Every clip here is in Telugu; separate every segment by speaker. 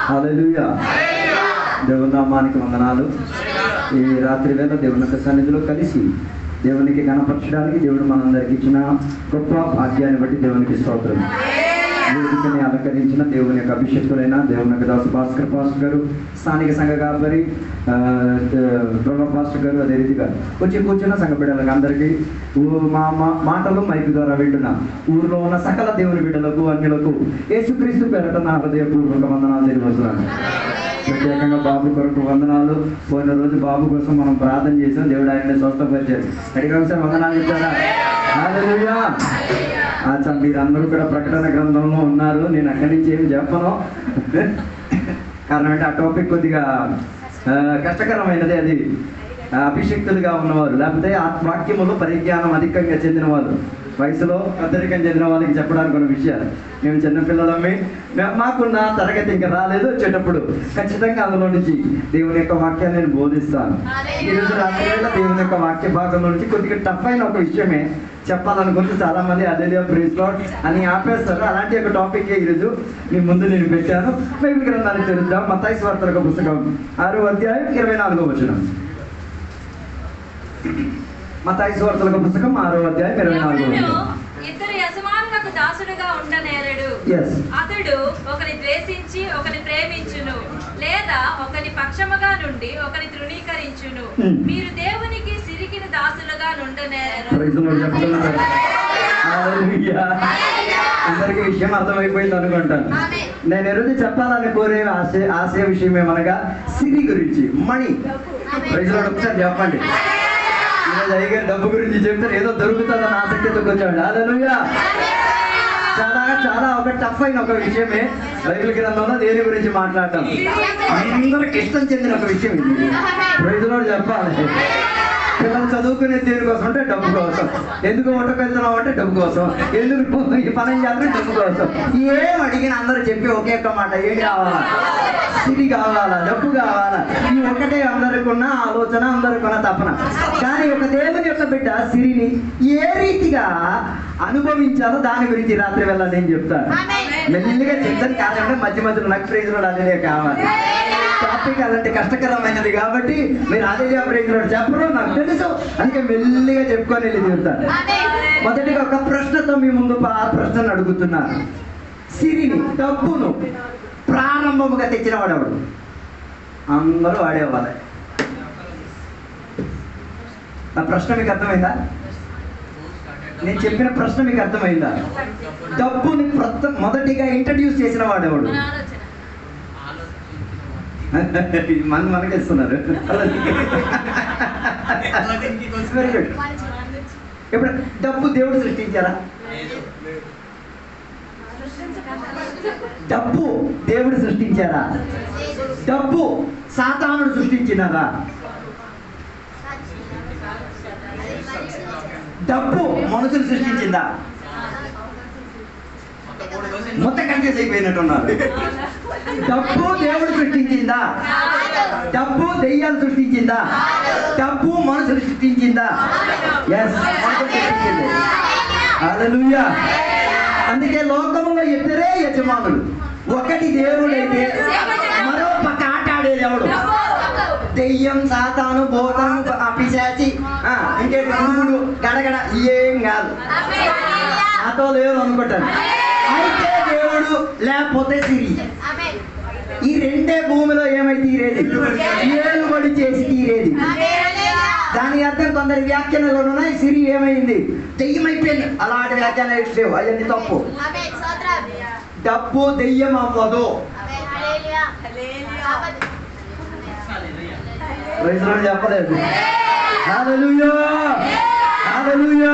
Speaker 1: హల్లెలూయా. దేవుని నామానికి వందనాలు. ఈ రాత్రి వేళ దేవుని యొక్క సన్నిధిలో కలిసి దేవునికి గణపరచడానికి దేవుడు మనందరికి ఇచ్చిన గొప్ప భాగ్యాన్ని బట్టి దేవునికి స్తోత్రం. వేదికని అలంకరించిన దేవుని యొక్క అభిషేకులైన దేవుని యొక్క దాసు భాస్కర్ పాస్టర్ గారు, స్థానిక సంఘ కాపరి ప్రభా పాస్టర్ గారు, అదే రీతిగా కూర్చున్న సంఘ బిడ్డలకు అందరికీ మా మాటలు మైకు ద్వారా వింటున్న ఊరిలో ఉన్న సకల దేవుని బిడ్డలకు అన్యులకు యేసుక్రీస్తు పేరట నా హృదయపూర్వక వందనాలు తెలియజేస్తున్నాను. ప్రత్యేకంగా బాబు కొరకు వందనాలు. పోయిన రోజు బాబు కోసం మనం ప్రార్థన చేసాం, దేవుడు ఆయన్ని స్వస్థపరిచారు. అడిగా ఒకసారి వందనాలు ఇచ్చారా? హల్లెలూయా. మీరందరూ కూడా ప్రకటన గ్రంథంలో ఉన్నారు. నేను అక్కడి నుంచి ఏం చెప్పను, కారణం అంటే ఆ టాపిక్ కొద్దిగా కష్టకరమైనది. అది అభిషక్తులుగా ఉన్నవారు, లేకపోతే వాక్యములు పరిజ్ఞానం అధికంగా చెందిన వాళ్ళు, వయసులో పెద్దరికం చెందిన వాళ్ళకి చెప్పడానికి ఉన్న విషయాలు. మేము చిన్నపిల్లలమ్మి, మాకున్న తరగతి ఇంకా రాలేదు. వచ్చేటప్పుడు ఖచ్చితంగా అందులో నుంచి దేవుని యొక్క వాక్యాన్ని నేను బోధిస్తాను. ఈరోజు రాత్రి వేళ దేవుని యొక్క వాక్య భాగంలో నుంచి కొద్దిగా టఫ్ అయిన ఒక విషయమే చెప్పాలనుకుంటే చాలా మంది హల్లెలూయా ప్రైజ్ లార్డ్ అని ఆపేస్తారు. అలాంటి ఒక టాపిక్ ఈరోజు మీ ముందు నేను పెట్టాను. బైబిల్ గ్రంథాన్ని తెలుద్దాం. మత్తయి సువార్త పుస్తకం 6వ అధ్యాయం 24వ వచనం. మత్తయి సువార్త పుస్తకం 6వ అధ్యాయం 24వ వచనం.
Speaker 2: ఇద్దరు యజమానులకు దాసుడుగా ఉండనేరడు. అతడు ఒకని ద్వేషించి ఒకని ప్రేమించును, లేదా ఒకని పక్షముగా నుండి ఒకని తృణీకరించును. మీరు దేవునికి సిరికిన దాసులుగా నుండనేరరు.
Speaker 1: అందరికి విషయం అర్థమైపోయింది అనుకుంటాను. నేను ఎరుది చెప్పాలని కోరే ఆశయ విషయం ఏమనగా సిరి గురించి, మణి. ప్రజలు ఒకసారి చెప్పండి. డబ్బు గురించి చెప్తారు, ఏదో దొరుకుతుందని ఆసక్తితో వచ్చాడు. హల్లెలూయా. చాలా చాలా ఒక టఫ్ అయిన ఒక విషయమే బైబిల్ గ్రంథంలో దేని గురించి మాట్లాడటం అందరికి ఇష్టం చెందిన ఒక విషయం. ప్రజలు చెప్పాలి, పిల్లలు చదువుకునే దేనికోసం అంటే డబ్బు కోసం, ఎందుకు వంటకు వెళ్తున్నాం అంటే డబ్బు కోసం, ఎందుకు ఈ పని చేస్తే డబ్బు కోసం. ఏం అడిగిన అందరూ చెప్పి ఒకే ఒక్క మాట, ఏం కావాలా? సిరి కావాలా, డబ్బు కావాలా? ఈ ఒకటే అందరికి ఉన్న ఆలోచన, అందరికి ఉన్న తపన. కానీ ఒక దేవుని యొక్క బిడ్డ సిరిని ఏ రీతిగా అనుభవించాలో దాని గురించి రాత్రి వేళ నేను చెప్తాను. మెల్లిగా చెప్తాను, కాదంటే మధ్య మధ్యలో నాకు ప్రైజ్ లోడ్ అదే కావాలి. టాపిక్ అలాంటి కష్టకరమైనది కాబట్టి మీరు అదే ప్రైజ్ లోడ్ చెప్పరు, నాకు తెలుసు. అందుకే మెల్లిగా చెప్పుకొని వెళ్ళి చెప్తాను. మొదటిగా ఒక ప్రశ్నతో మీ ముందు ఆ ప్రశ్నను అడుగుతున్నాను. సిరిని, డబ్బును ప్రారంభముగా తెచ్చిన వాడేవాడు? అందరూ వాడేవాళ్ళే. నా ప్రశ్న మీకు అర్థమైందా? నేను చెప్పిన ప్రశ్న మీకు అర్థమైందా? డబ్బుని మొదటిగా ఇంట్రడ్యూస్ చేసిన వాడేవాడు? మనకేస్తున్నారు. Very good. ఇప్పుడు డబ్బు దేవుడు సృష్టించారా? డబ్బు దేవుడు సృష్టించారా? డబ్బు సాతానుడు సృష్టించినారా? డబ్బు మనుషులు సృష్టించిందా? మొత్తం కన్ఫ్యూజ్ అయిపోయినట్టున్నారు. డబ్బు దేవుడు సృష్టించిందా? డబ్బు దెయ్యాలు సృష్టించిందా? డబ్బు మనుషులు సృష్టించిందా? ఎస్, మనుషులు సృష్టించింది. హల్లెలూయా. అందుకే లోకంలో ఇద్దరే యజమానులు. ఒకటి దేవుడైతే మరో పక్క ఆట ఆడేది ఎవడు? దెయ్యం, సాతాను, భూతం, పిశాచి, ఇంకేంటి గురుగుడు, గడగడ, ఏం కాదు. నాతో లేదు అనుకుంటాను. అయితే దేవుడు లేకపోతే సిరి. ఈ రెండే భూమిలో ఏమై తీరేది? ఏలుబడి చేసి తీరేది. దాని అర్థం కొందరి వ్యాఖ్యానాలు ఉన్నాయి. సిరి ఏమైంది? దెయ్యం అయిపోయింది. అలాంటి వ్యాఖ్యానాలు లేవు, అవన్నీ తప్పు. డబ్బు దెయ్యం అవ్వదు. చెప్పలేదు. హల్లెలూయా, హల్లెలూయా.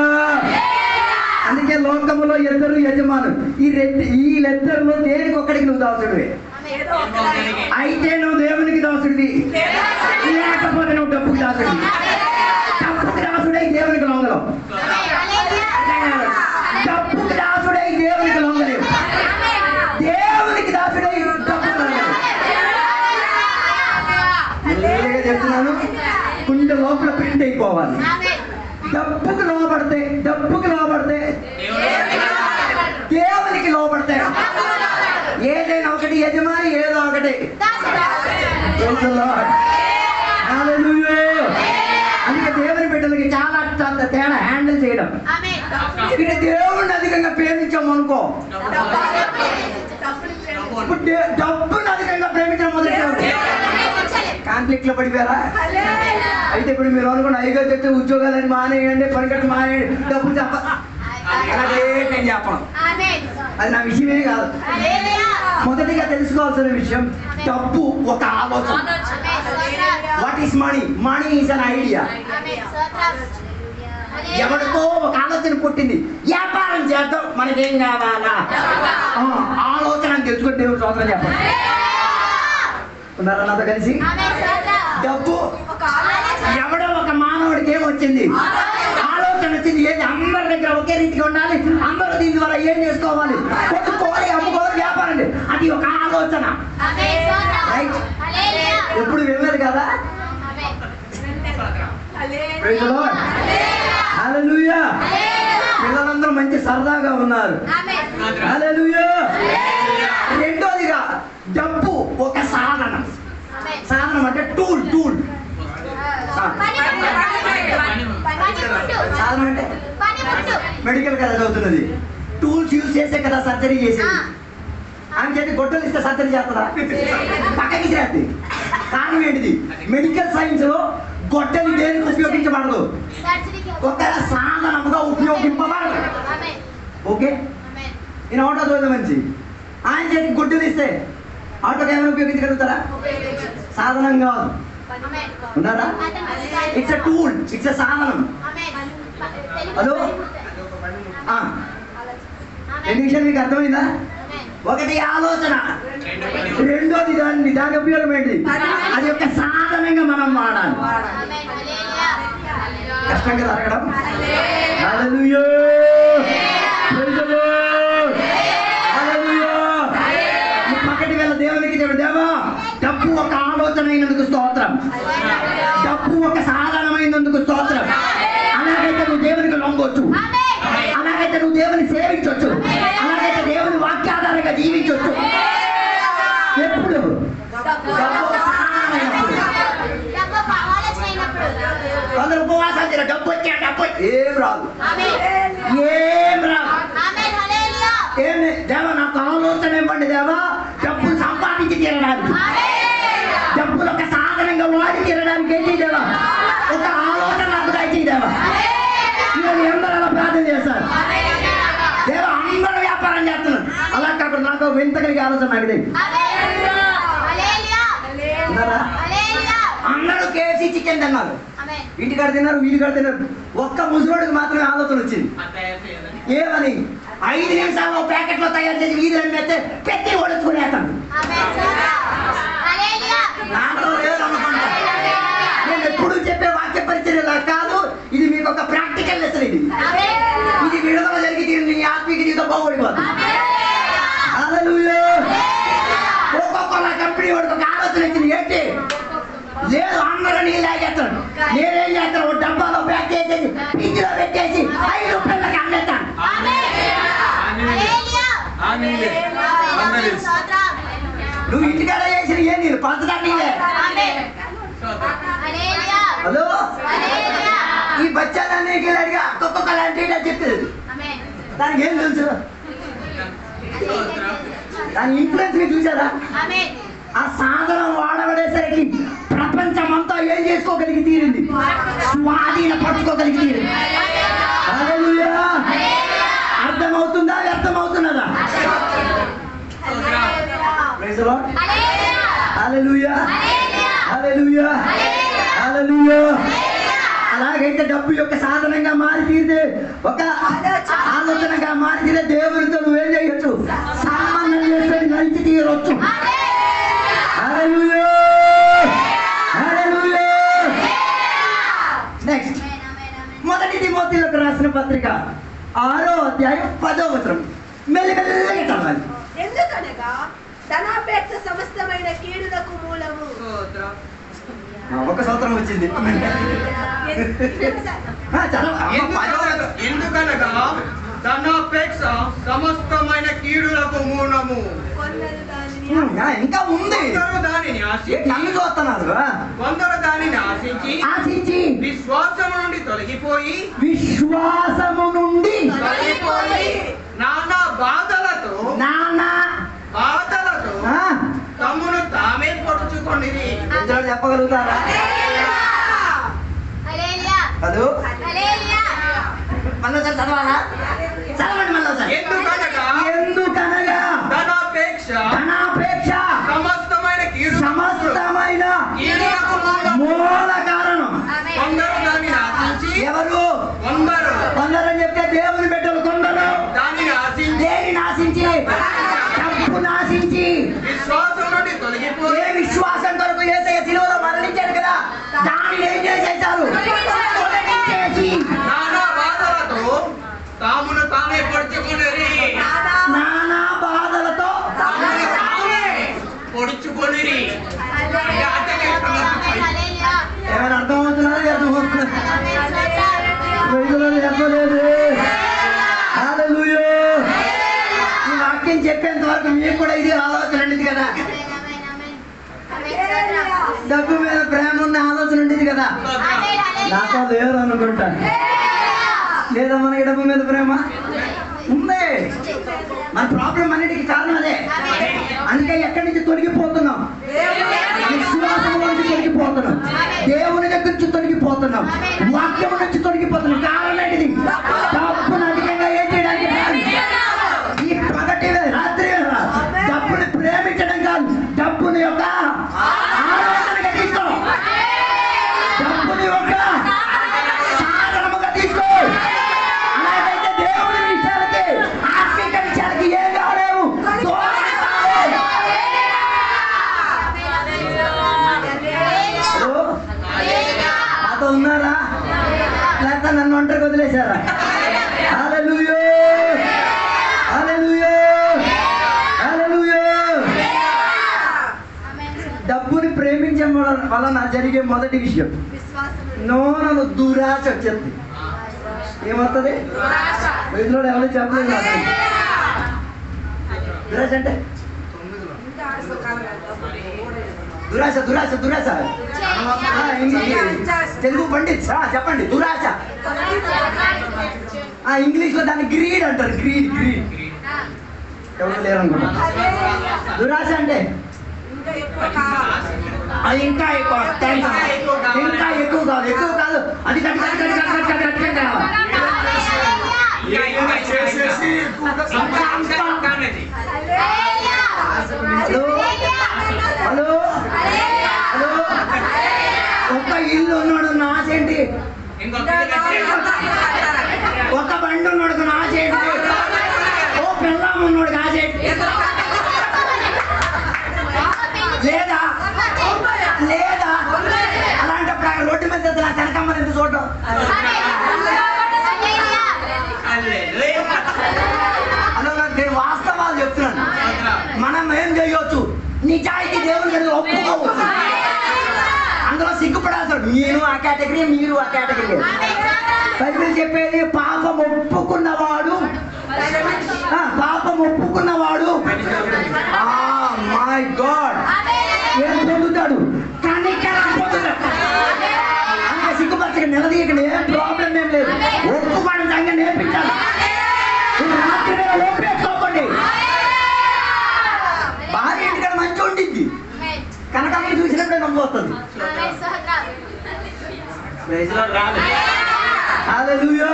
Speaker 1: అందుకే లోకములో ఇద్దరు యజమానులు. వీళ్ళిద్దరిలో దేనికి ఒక్కడికి నువ్వు దాసుడివి. అయితే నువ్వు దేవునికి దాసుడివి, లేకపోతే నువ్వు డబ్బుకి దాసుడివి. డబ్బుకి దాసుడై దేవునికి లొంగలేవు. డబ్బుకి దాసుడై దేవునికి లొంగలేవు. దేవునికి దాసుడై డబ్బుకి లొంగలేవు. నేరుగా చెప్తున్నాను, గుండె లోపల ప్రింట్ అయిపోవాలి. డబ్బుకి లోపడితే దేవునికి లోపడితే ఏదైనా యజమాని ఏదో ఒకటి. అందుకే దేవుని బిడ్డలకి చాలా తేడా హ్యాండిల్ చేయడం. ఇక్కడ దేవుడిని అధికంగా ప్రేమించాము అనుకో, ఇప్పుడు డబ్బును అధికంగా ప్రేమించడం మొదలెట్టారు, కాన్ఫ్లిక్ట్ లో పడిపోయారా? అయితే ఇప్పుడు మీరు అనుకోండి, అయ్యగా చెప్తే ఉద్యోగాలని మానేయండి, పనికట్టు మానేయండి, డబ్బులు చెప్ప అలాగే నేను చెప్పను, అది నా విషయమే కాదు. మొదటిగా తెలుసుకోవాల్సిన విషయం, డబ్బు ఒక ఆలోచన. What is money? Money is an idea. ఎవరితో ఒక ఆలోచన పుట్టింది, వ్యాపారం చేద్దాం, మనకేం కావాలా ఆలోచన తెలుసుకుంటే దేవుడు సోదరం చెప్పండి. ఉన్నారా నాతో కలిసి? డబ్బు ఎవడో ఒక మానవుడికి ఏమొచ్చింది, ఆలోచన వచ్చింది. ఏది అందరి దగ్గర ఒకే రీతిగా ఉండాలి, అందరూ దీని ద్వారా ఏం చేసుకోవాలి, కొట్టుకోవాలి, అమ్ముకోవాలి, వ్యాపారం, అది ఒక ఆలోచన. ఎప్పుడు వినలేదు కదా? హల్లెలూయా. పిల్లలందరూ మంచి సరదాగా ఉన్నారు. హల్లెలూయా. రెండోదిగా డబ్బు ఒక సాధనం. సాధనం అంటే టూల్. సాధనం అంటే మెడికల్ కదా చదువుతున్నది, టూల్స్ యూజ్ చేసే కదా సర్జరీ చేసేది. అని చెప్పి గొడ్డలు ఇస్తే సర్జరీ చేస్తుందా? పక్కకి చేస్తుంది. కారణం ఏంటిది? మెడికల్ సైన్స్ లో గొడ్డలి దేనికి ఉపయోగించబడదు, ఒక సాధనముగా ఉపయోగింపబడదు. ఓకే, నేను ఆటో చదువుతా మంచి, ఆయన చేతికి గొడ్డలు ఇస్తే ఆటోకి ఏమైనా ఉపయోగించగలుగుతారా? సాధనం కాదు. ఉన్నారా? It's a tool, it's a సాధనం. హలో, రెండు విషయాలు మీకు అర్థమైందా? ఒకటి ఆలోచన, రెండోది దాని ఉపయోగం ఏంటి, అది ఒక సాధనంగా మనం వాడాలి. కష్టంగా జరగడం. హల్లెలూయా. పక్కటి వెళ్ళ దేవునికి దేవా, డబ్బు ఒక ఆలోచన అయినందుకు స్తోత్రం, డబ్బు ఒక సాధనమైనందుకు స్తోత్రం. అలాగైతే నువ్వు దేవునికి లొంగొచ్చు, అలాగైతే నువ్వు దేవుని సేవించవచ్చు, అలాగైతే దేవుని వాక్యాధారంగా జీవించవచ్చు. ఎప్పుడు? కొందరు ఉపవాసాలు చేయాలి, డబ్బు వచ్చా డబ్బు ఏం రాదు, ఏం రాదు. ఏమి దేవా నాకు ఆలోచన ఇవ్వండి దేవా, డబ్బులు సంపాదించి తీరడానికి, డబ్బులు ఒక సాధనంగా వాడి తీరడానికి ఏంటి దేవా, ఒక ఆలోచన నాకు దయచేయి దేవా. నేను అందరూ అలా ప్రార్థన చేస్తారు, దేవా అందరూ వ్యాపారం చేస్తున్నారు, అలా కాకుండా నాకు వింత కలిగే ఆలోచన నాకు అందరూ కేసీ చికెన్ తిన్నారు, ఇంటికాడ తిన్నారు, వీడికాడ తిన్నారు. ఒక్క ముసలోడికి మాత్రమే ఆలోచన వచ్చింది. ఏమని? 5 నిమిషాల్లో ప్యాకెట్ లో తయారు చేసి వీధులు అమ్మేస్తే పెట్టి ఒడుచుకునేస్తాను. నాతో లేదనుకుంటా. నేను ఎప్పుడు చెప్పే వాక్య పరిచర్య కాదు, ఇది మీకు ఒక ప్రాక్టికల్ లెసన్. ఇది విడుదల జరిగి మీ ఆత్మీయ జీవితం బాగుపడిపోతుంది. హల్లెలూయా. కోకోకోలా కంపెనీ వాడికి ఒక ఆలోచన వచ్చింది, ఏంటి లేదు అందరూ నీళ్ళు తాగేస్తాడు, నేనేం చేస్తాను, ఒక డబ్బాలో ప్యాక్ చేసేసి ఫ్రిడ్జ్లో పెట్టేసి 5 రూపాయలకి అమ్మేస్తాను. నువ్వు ఇంటికాడ చేసిన ఏ నీళ్ళు పంచదార నీళ్ళే. హలో, ఈ బచ్చాలన్నీ అడిగా ఒక్కొక్క లాంటి చెప్తుంది, దానికి ఏం తెలుసు? దాని ఇన్ఫ్లుయెన్స్ మీరు చూసారా? ఆ సాధనం వాడబడేసరికి ప్రపంచమంతా ఏం చేసుకోగలిగి తీరింది, స్వాధీన పట్టుకోగలిగి తీరింది. హల్లెలూయా. అర్థమవుతుందా? వ్యర్థమవుతున్నదా? Praise the lord. Hallelujah. Hallelujah. Hallelujah. అలాగైతే డబ్బు యొక్క సాధనంగా మారి తీరితే, ఒక ఆలోచనగా మారి తీరే దేవునితో నువ్వేం చేయొచ్చు, సంబంధం చేసుకొని నడిచి తీరవచ్చు. హల్లెలూయా. హల్లెలూయా. నెక్స్ట్, మొదటి తిమోతిలకు రాసిన పత్రిక 6వ అధ్యాయం 10వ వచనం మెల్లిమెల్లిగా చదవాలి.
Speaker 3: ఎందుకనగా ధనాపేక్ష సమస్తమైన కీడులకు మూలము.
Speaker 1: ఒక సూత్రం వచ్చింది.
Speaker 4: ఎందుకనగా ధనాపేక్ష సమస్తమైన కీడులకు మూలము.
Speaker 3: కొందరు దానిని
Speaker 1: ఇంకా ఉంది.
Speaker 4: కొందరు దానిని
Speaker 1: కళ్ళు చూస్తున్నారు.
Speaker 4: కొందరు దానిని ఆశించి విశ్వాసము నుండి తొలగిపోయి నానా బాధలతో తమ్మును తామే పొడుచుకొనిరి.
Speaker 1: చెప్పగలుగుతారా? అదు మళ్ళీ చదవాలా? చదవండి మళ్ళీ. ఎందుకనగా ధనాపేక్ష సమస్తమైన మూల కారణం. ఎవరు? కొందరు అని చెప్తే దేవుని బిడ్డలు. కొందరు దేని నాశించి, తప్పు నాశించి, ఏ విశ్వాసం కొరకు యేసయ్య శిలువలో మరణించాడు కదా, దాన్ని ఏం చేసేశారు?
Speaker 4: తామును తామే పొడుచుకొనిరి.
Speaker 1: నానా బాధలతో
Speaker 4: పొడుచుకొనిరి.
Speaker 1: ఏమైనా అర్థమవుతున్నారు? చెప్పలేదు. ఈ వాక్యం చెప్పేంత వరకు మీకు కూడా ఇది ఆలోచన ఉండేది కదా. డబ్బు మీద ప్రేమ ఉన్న ఆలోచన ఉండేది కదా. నాతో లేదు అనుకుంటా. లేదా మనకి డబ్బు మీద ప్రేమ ఉంది. మన ప్రాబ్లం అన్నిటికీ కారణం అదే. అందుకే ఎక్కడి నుంచి తొలగిపోతున్నాం? విశ్వాసం నుంచి తొలగిపోతున్నాం, దేవుని దగ్గర నుంచి తొలగిపోతున్నాం, వాక్యం నుంచి తొలగిపోతున్నాం. కారణం ఏంటిది? డబ్బును అధికంగా ఏం చేయడానికి? ఈ పగటి రాత్రి డబ్బుని ప్రేమించడం కాదు, డబ్బుని యొక్క ఆలోచనగా తీసుకో, డబ్బుని యొక్క సాధనముగా తీసుకో. అలాగైతే దేవుని విషయాలకి, ఆత్మిక విషయాలకి ఏం కాలేవు. నాతో ఉన్నారా? లేకపోతే నన్ను ఒంటరికి వదిలేశారా? హల్లెలూయా, హల్లెలూయా, హల్లెలూయా. డబ్బుని ప్రేమించడం వలన జరిగే మొదటి విషయం నోనను దురాశ వచ్చేది. ఏమవుతుంది? వీటిలో ఎవరు చెప్పలేదు. దురాశ అంటే దురాశ, దురాశ, దురాశ. తెలుగు పండిత్ చెప్పండి. దురాశ ఇంగ్లీష్ లో దాన్ని గ్రీడ్ అంటారు. Greed, greed. ఎవరు లేరు అనుకుంటా. దురాశ అంటే ఇంకా ఎక్కువ, ఇంకా ఎక్కువ కాదు, ఎక్కువ కాదు. అది హలో హలో హలో. ఒక్క ఇల్లు ఉన్నాడు నా ఆశ ఏంటి? ఒక బండి ఉన్నాడు నా ఆశ ఏంటి? ఓ పిల్లం ఉన్నాడు ఆశ ఏంటి? లేదా లేదా అలాంటప్పుడు ఆయన రోడ్డు మీద నా కనకమ్మని ఎందుకు చూడటం? అలా నేను వాస్తవాలు చెప్తున్నాను. మనం ఏం చేయొచ్చు? నిజాయితీ దేవుని మీద ఒప్పుకోవచ్చు. అందులో సిగ్గుపడాల్సాడు. నేను ఆ కేటగిరీ, మీరు ఆ కేటగిరీ. బైబిల్ చెప్పేది పాపం ఒప్పుకున్నవాడు, మై గాడ్ ఏం పొందుతాడు? కనికరం పొందుతాడు. అంటే సిగ్గుపరచక నిలదీయకండి, ఏం ప్రాబ్లం ఏం లేదు. ఒప్పుకోవడం సంగతి నేర్పించాలి. రాత్రి వేళ ఓపేసుకోకండి. భార్య ఇంటికాడ మంచి ఉండిద్ది, కనకమ్మని చూసినప్పుడే నమ్ము వస్తుంది. హల్లెలూయా,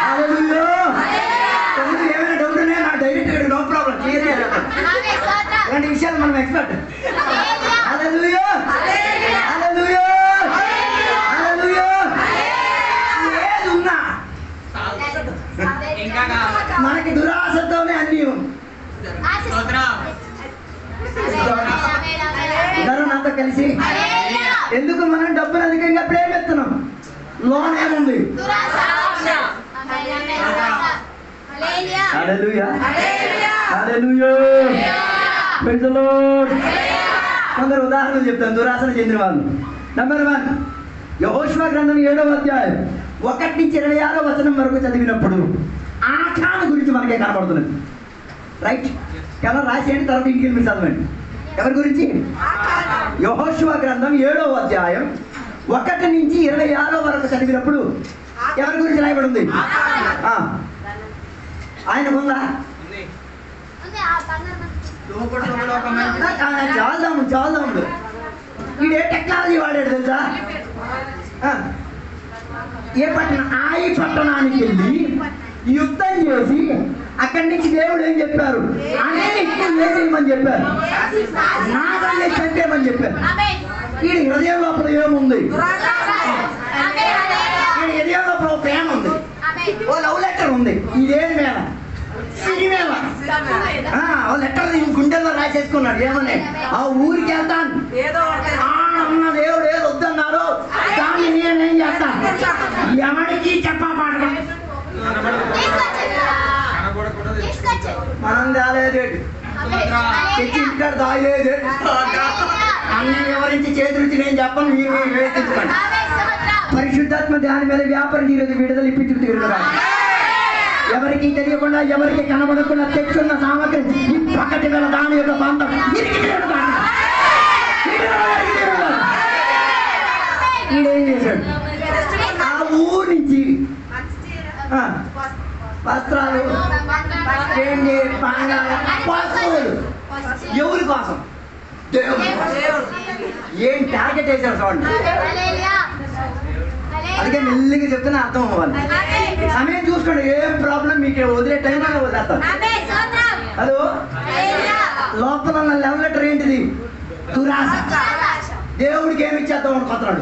Speaker 1: హల్లెలూయా. ఏమైనా డౌట్ ఉన్నాయా? నా డైరెక్ట్ నో ప్రాబ్లం, క్లియర్ చేయాలి. ఇలాంటి విషయాలు మనం ఎక్స్పర్ట్. హల్లెలూయా, హల్లెలూయా, హల్లెలూయా. ఏది ఉన్నా మనకి దురాశతోనే అన్ని నాతో కలిసి. ఎందుకు మనం డబ్బులు అధికంగా ప్రేమిస్తున్నాం? లోన్ ఏముంది? హల్లెలూయా, హల్లెలూయా, ప్రైజ్ ది లార్డ్. కొందరు ఉదాహరణలు చెప్తాను దురాశను చెందిన వాళ్ళు. నెంబర్ 1, యెహోషువ గ్రంథం 7వ అధ్యాయం 1 నుంచి 26వ వచనం వరకు చదివినప్పుడు ఆకాను గురించి మనకే కనబడుతున్నది. రైట్? ఎలా రాసేయండి, తర్వాత ఇంటికి మీరు చదవండి. ఎవరి గురించి? యెహోషువ గ్రంథం 7వ అధ్యాయం 1 నుంచి 26 వరకు చదివినప్పుడు ఎవరి గురించి రాయబడి ఉంది? ఆయన ఉందా? చాలదాము. ఈడే టెక్నాలజీ వాడాడు తెలుసా? ఏ పట్టణం? ఆయి పట్టణానికి వెళ్ళి యుద్ధం చేసి అక్కడి నుంచి దేవుడు ఏం చెప్పారు? అనేక ఎక్కువ చేయమని చెప్పారు, నాగల్ని చంపేమని చెప్పారు. ఈ హృదయం లోపల ఏముంది? ఈ హృదయం లోపల ప్రేమ ఉంది, ఓ లవ్ లెటర్ ఉంది. ఇదేం మేళ? సిరిమేళ. ఓ లెటర్ గుండెల్లో రాసేసుకున్నాడు. ఏమని? ఆ ఊరికి వెళ్తాను, అన్న దేవుడు ఏదో వద్దన్నారు, దాన్ని నేనేం చేస్తాను, ఎవరికి చెప్పపాడు. మనం తేలేదు, తెచ్చి ఇంటికాడ దాయలేదు. అన్ని వివరించి చేతులుచి నేను చెప్పను, వేయించుకోండి. పరిశుద్ధాత్మ దాని మీద వ్యాపారం తీరదు, విడుదల ఇప్పించు తీరుగా. ఎవరికి తెలియకుండా, ఎవరికి కనబడకుండా తెచ్చున్న సామగ్రి ఈ పక్కటి వేళ దాని యొక్క బంధం ఈడేం చేశాడు? ఆ ఊరు నుంచి వస్త్రాలు, ఎవరి కోసం? ఏం టార్గెట్ వేశారు చూడండి. అందుకే మెల్లిగా చెప్తున్నా అర్థం అవ్వాలి. సమయం చూసుకోండి, ఏం ప్రాబ్లం మీకు వదిలే టైంలో వదిలేస్తాను. హలో, లోపల ఉన్న లవ్ లెటర్ ఏంటిది? దురాశ. దేవుడికి ఏమి ఇచ్చేద్దాం అనుకుంటున్నాడు?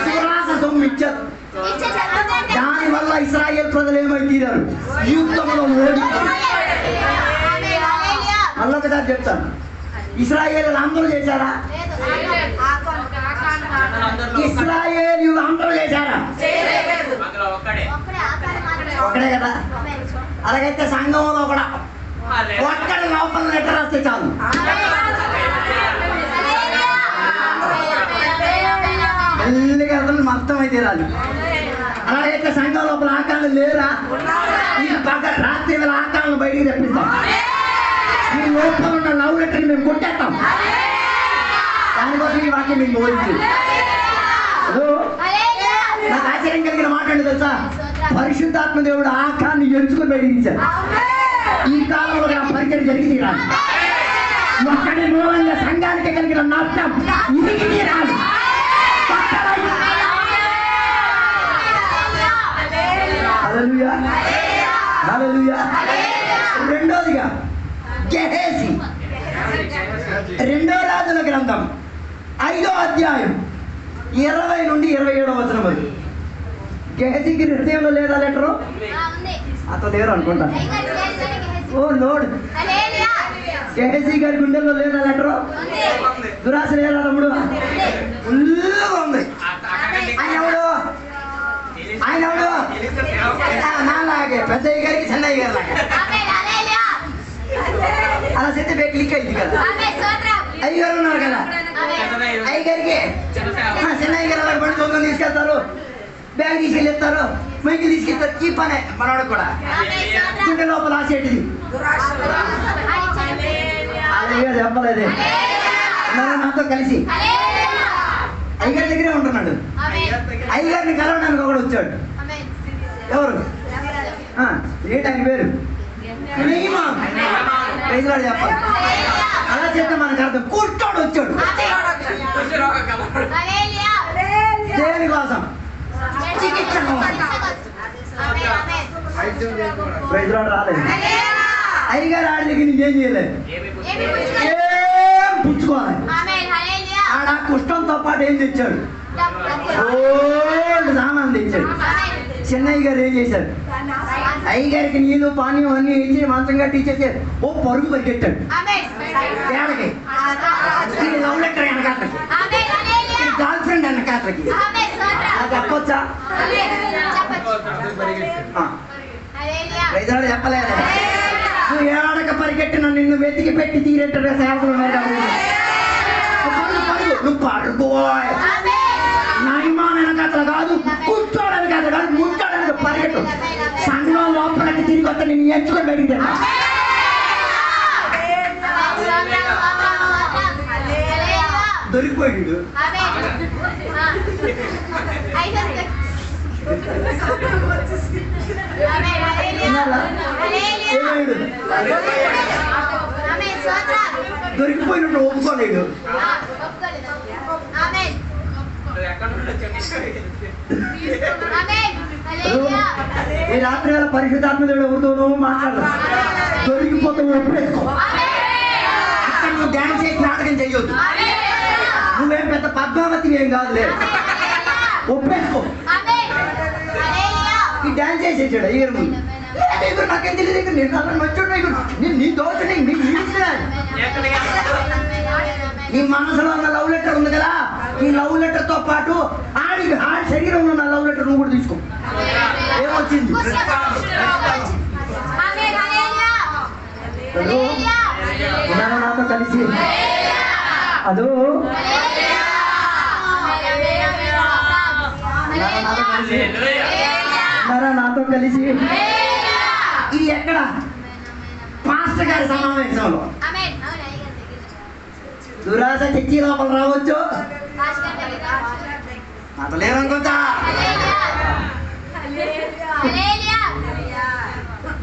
Speaker 1: దురాశ సొమ్ము ఇచ్చేద్దాం. దానివల్ల ఇశ్రాయేలు ప్రజలు ఏమై తీరారు? యుద్ధంలో ఓడి. మళ్ళొకసారి చెప్తాను, ఇశ్రాయేలు అందరూ చేశారా? ఇశ్రాయేలు అందరూ చేశారా? ఒకడే కదా. అలాగైతే సంఘంలో కూడా ఒక్కడి లోపల లెటర్ వస్తే చాలు. మెల్లిగా మొత్తం అయితే రాదు. అలాగైతే సంఘం లోపల ఆకాళ్ళు లేరా? ఈ పక్క రాత్రి వేళ ఆకాలను బయటికి తెప్పిస్తాం. మీ లోపల ఉన్న లవ్ లెటర్ మేము కొట్టేస్తాం. దానికోసం ఈ వాక్యం మీకు బోధించింది. నాకు ఆశ్చర్యం కలిగిన మాట అంటే తెలుసా? పరిశుద్ధాత్మ దేవుడు ఆకాన్ని ఎంచుకుని బయటికి ఇచ్చారు. ఈ కాలంలో నా పరిచయం జరిగి తీరాలి. ఒక్కడి మూలంగా సంఘానికి కలిగిన నష్టం ఇదికి తీరాలి. హల్లెలూయా, హల్లెలూయా. రెండోదిగా గెహజీ, 2వ రాజుల గ్రంథం 5వ అధ్యాయం 20 నుండి 27వ వచనం వరకు. గెహజీకి హృదయంలో లేదా లెటరు? అతను లేరు అనుకుంటా. ఓ లోడ్. గెహజీ గారి గుండెల్లో లేదా లెటరు? దురాశ లేదా తమ్ముడు? ఫుల్గా ఉంది. ఆయన ఎవడు? ఆయన ఎవడు? నాలాగే పెద్దయ్య గారికి చిన్నయ్య గారు లాగా అలా చెప్తే బే క్లిక్ అయింది కదా. అయ్యగారు ఉన్నారు కదా, అయ్యగారికి చిన్నయ్య గారు అలా బండి దొంగలు తీసుకెళ్తారు, బ్యాగ్ తీసుకెళ్ళిస్తారు, మైకి తీసుకెళ్తారు. ఈ పనే మనవాడు కూడా గుండె లోపల ఆసేటిది. చెప్పలేదే నాతో కలిసి అయ్యగారి దగ్గరే ఉంటున్నాడు. అయ్యగారిని కలవడానికి ఒకడు వచ్చాడు. ఎవరు? ఏంటి ఆయన పేరు? చెప్పాలి. అలా చెప్తే మనకు అర్థం. కూర్చోడు వచ్చాడు. దేని కోసం? చికిత్స రాలేదు. అయ్యగారు ఆడి దగ్గర నీకేం చేయలేదు, ఏం పుచ్చుకోవాలి. ఆడ కుష్టంతో పాటు ఏం తెచ్చాడు? సామాన్ తెచ్చాడు. చిన్నయ్య గారు ఏం చేశారు? అయ్యగారికి నీళ్ళు పానీయం అన్ని ఇచ్చి మంచం కట్టి ఇచ్చేసారు. ఓ పరుగు పరిగెట్టాడు. ఏడకి లవ్ లెటర్ వెనకాటకి, గర్ల్ ఫ్రెండ్ వెనకాటకి. చెప్పొచ్చా? చెప్పలేదు. నువ్వు ఏడక పరిగెట్టిన నిన్ను వెతికి పెట్టి తీరేట్టుగా సేవకులు నువ్వు పడుకోవాలి. నైమాన్ వెనకాతలు కాదు, కూర్చోడానికి కాదు, ముట్టడానికి పరిగెట్టు. సంఘంలో లోపలికి తిరిగి వస్తే నేను ఎంచుకొని బయటికి తెస్తా. దొరికిపోయాడు. దొరికిపోయినట్టు ఒప్పుకోలేడు. ఈ రాత్రి వేళ పరిశుద్ధాత్మ దేవుడు ఎవరితోనూ మాట్లాడరు. దొరికిపోతే ఒప్పేసుకో. ఇక్కడ నువ్వు డ్యాన్స్ చేసి నాటకం చెయ్యొద్దు. నువ్వేం పెద్ద పద్మావతి ఏం కాదులే. ఒప్పేసుకో. ఈ డ్యాన్స్ చేసేసాడు అయ్యారు ముందు. నాకేం తెలియదు. నేను అతను వచ్చాడు. నీ దోష నీ మనసులో ఉన్న లవ్ లెటర్ ఉంది కదా, ఈ లవ్ లెటర్ తో పాటు ఆడి శరీరంలో ఉన్న లవ్ లెటర్ నువ్వు కూడా తీసుకో. ఏమొచ్చింది? నాతో కలిసి అదో నాతో కలిసి ఇది ఎక్కడ? పాస్టర్ గారి సమావేశంలో. దురాశ చర్చి లోపల రావచ్చు, అసలు లేదనుకుంటా.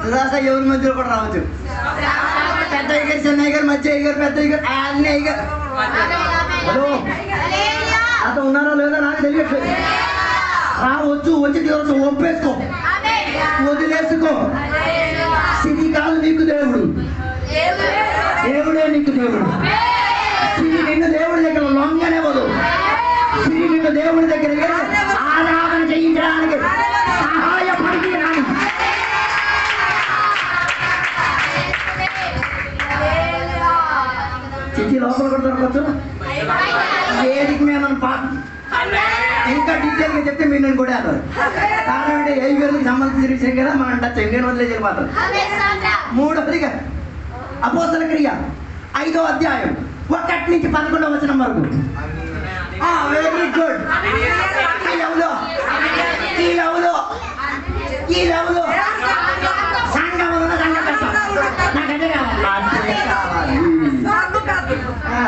Speaker 1: దురాశ ఎవరి మధ్యలో కూడా రావచ్చు. పెద్ద గారు, చిన్నయ్య గారు, మధ్య గారు, పెద్ద గారు, అన్నయ్య గారు. హలో, అతను ఉన్నారో లేదో నాకు తెలియట్లేదు. రావచ్చు. వచ్చి దివసం ఒప్పేసుకో, వదిలేసుకో. సిరి కాదు నీకు దేవుడు, దేవుడే నీకు దేవుడు. సిరి నిన్ను దేవుడి దగ్గర లొంగనేవదు. సిరి నిన్ను దేవుడి దగ్గర ఆరాధన చేయించడానికి సహాయపడి రాని. చిచ్చి లోపల కూడా దొరకవచ్చు. వేదిక మీద ఇంకా డీటెయిల్ గా చెప్తే మీరు నేను కూడా అన్నారు. కారణం అంటే ఏ గారికి సంబంధించిన విషయం కదా, మనం టచ్ నేను వదిలే వెళ్ళిపోతాను. మూడవదిగా అపోస్తల క్రియ 5వ అధ్యాయం 1 నుంచి 11వ వచనం వరకు. Very good. ఈ లెవెల్ సంఘం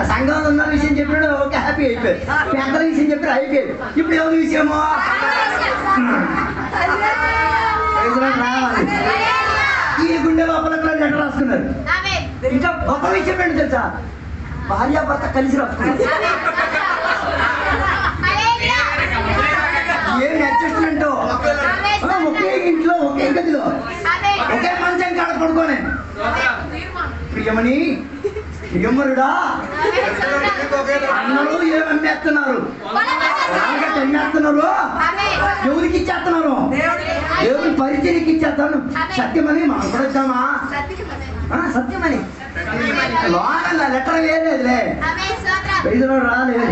Speaker 1: సంఘం ఉన్న విషయం చెప్పాడు. ఓకే, హ్యాపీ అయిపోయారు. పెద్దల విషయం చెప్పారు, అయిపోయారు. ఇప్పుడు ఎవరి విషయమో రావాలి. ఈ గుండె లోపల లెటర్ రాసుకున్నారు. ఇంకా గొప్ప విషయం ఏంటి తెలుసా? భార్యాభర్త కలిసి రాసుకున్నారు. ఏం అడ్జస్ట్మెంట్! ఒకే ఇంట్లో, ఒకే గదిలో, ఒకే మంచం కాడ పడుకోనే. ప్రియమణి, ప్రియమరుడా, అందరూ ఏమమ్మేస్తున్నారు, ఎమ్మేస్తున్నారు. ఎవరికి ఇచ్చేస్తున్నారు? దేవుని పరిచయకి ఇచ్చేస్తాను. సత్యమని మనం కూడా ఇద్దామా? సత్యమని లోకల్ లెటర్ వేయలేదులే, రాలేదు.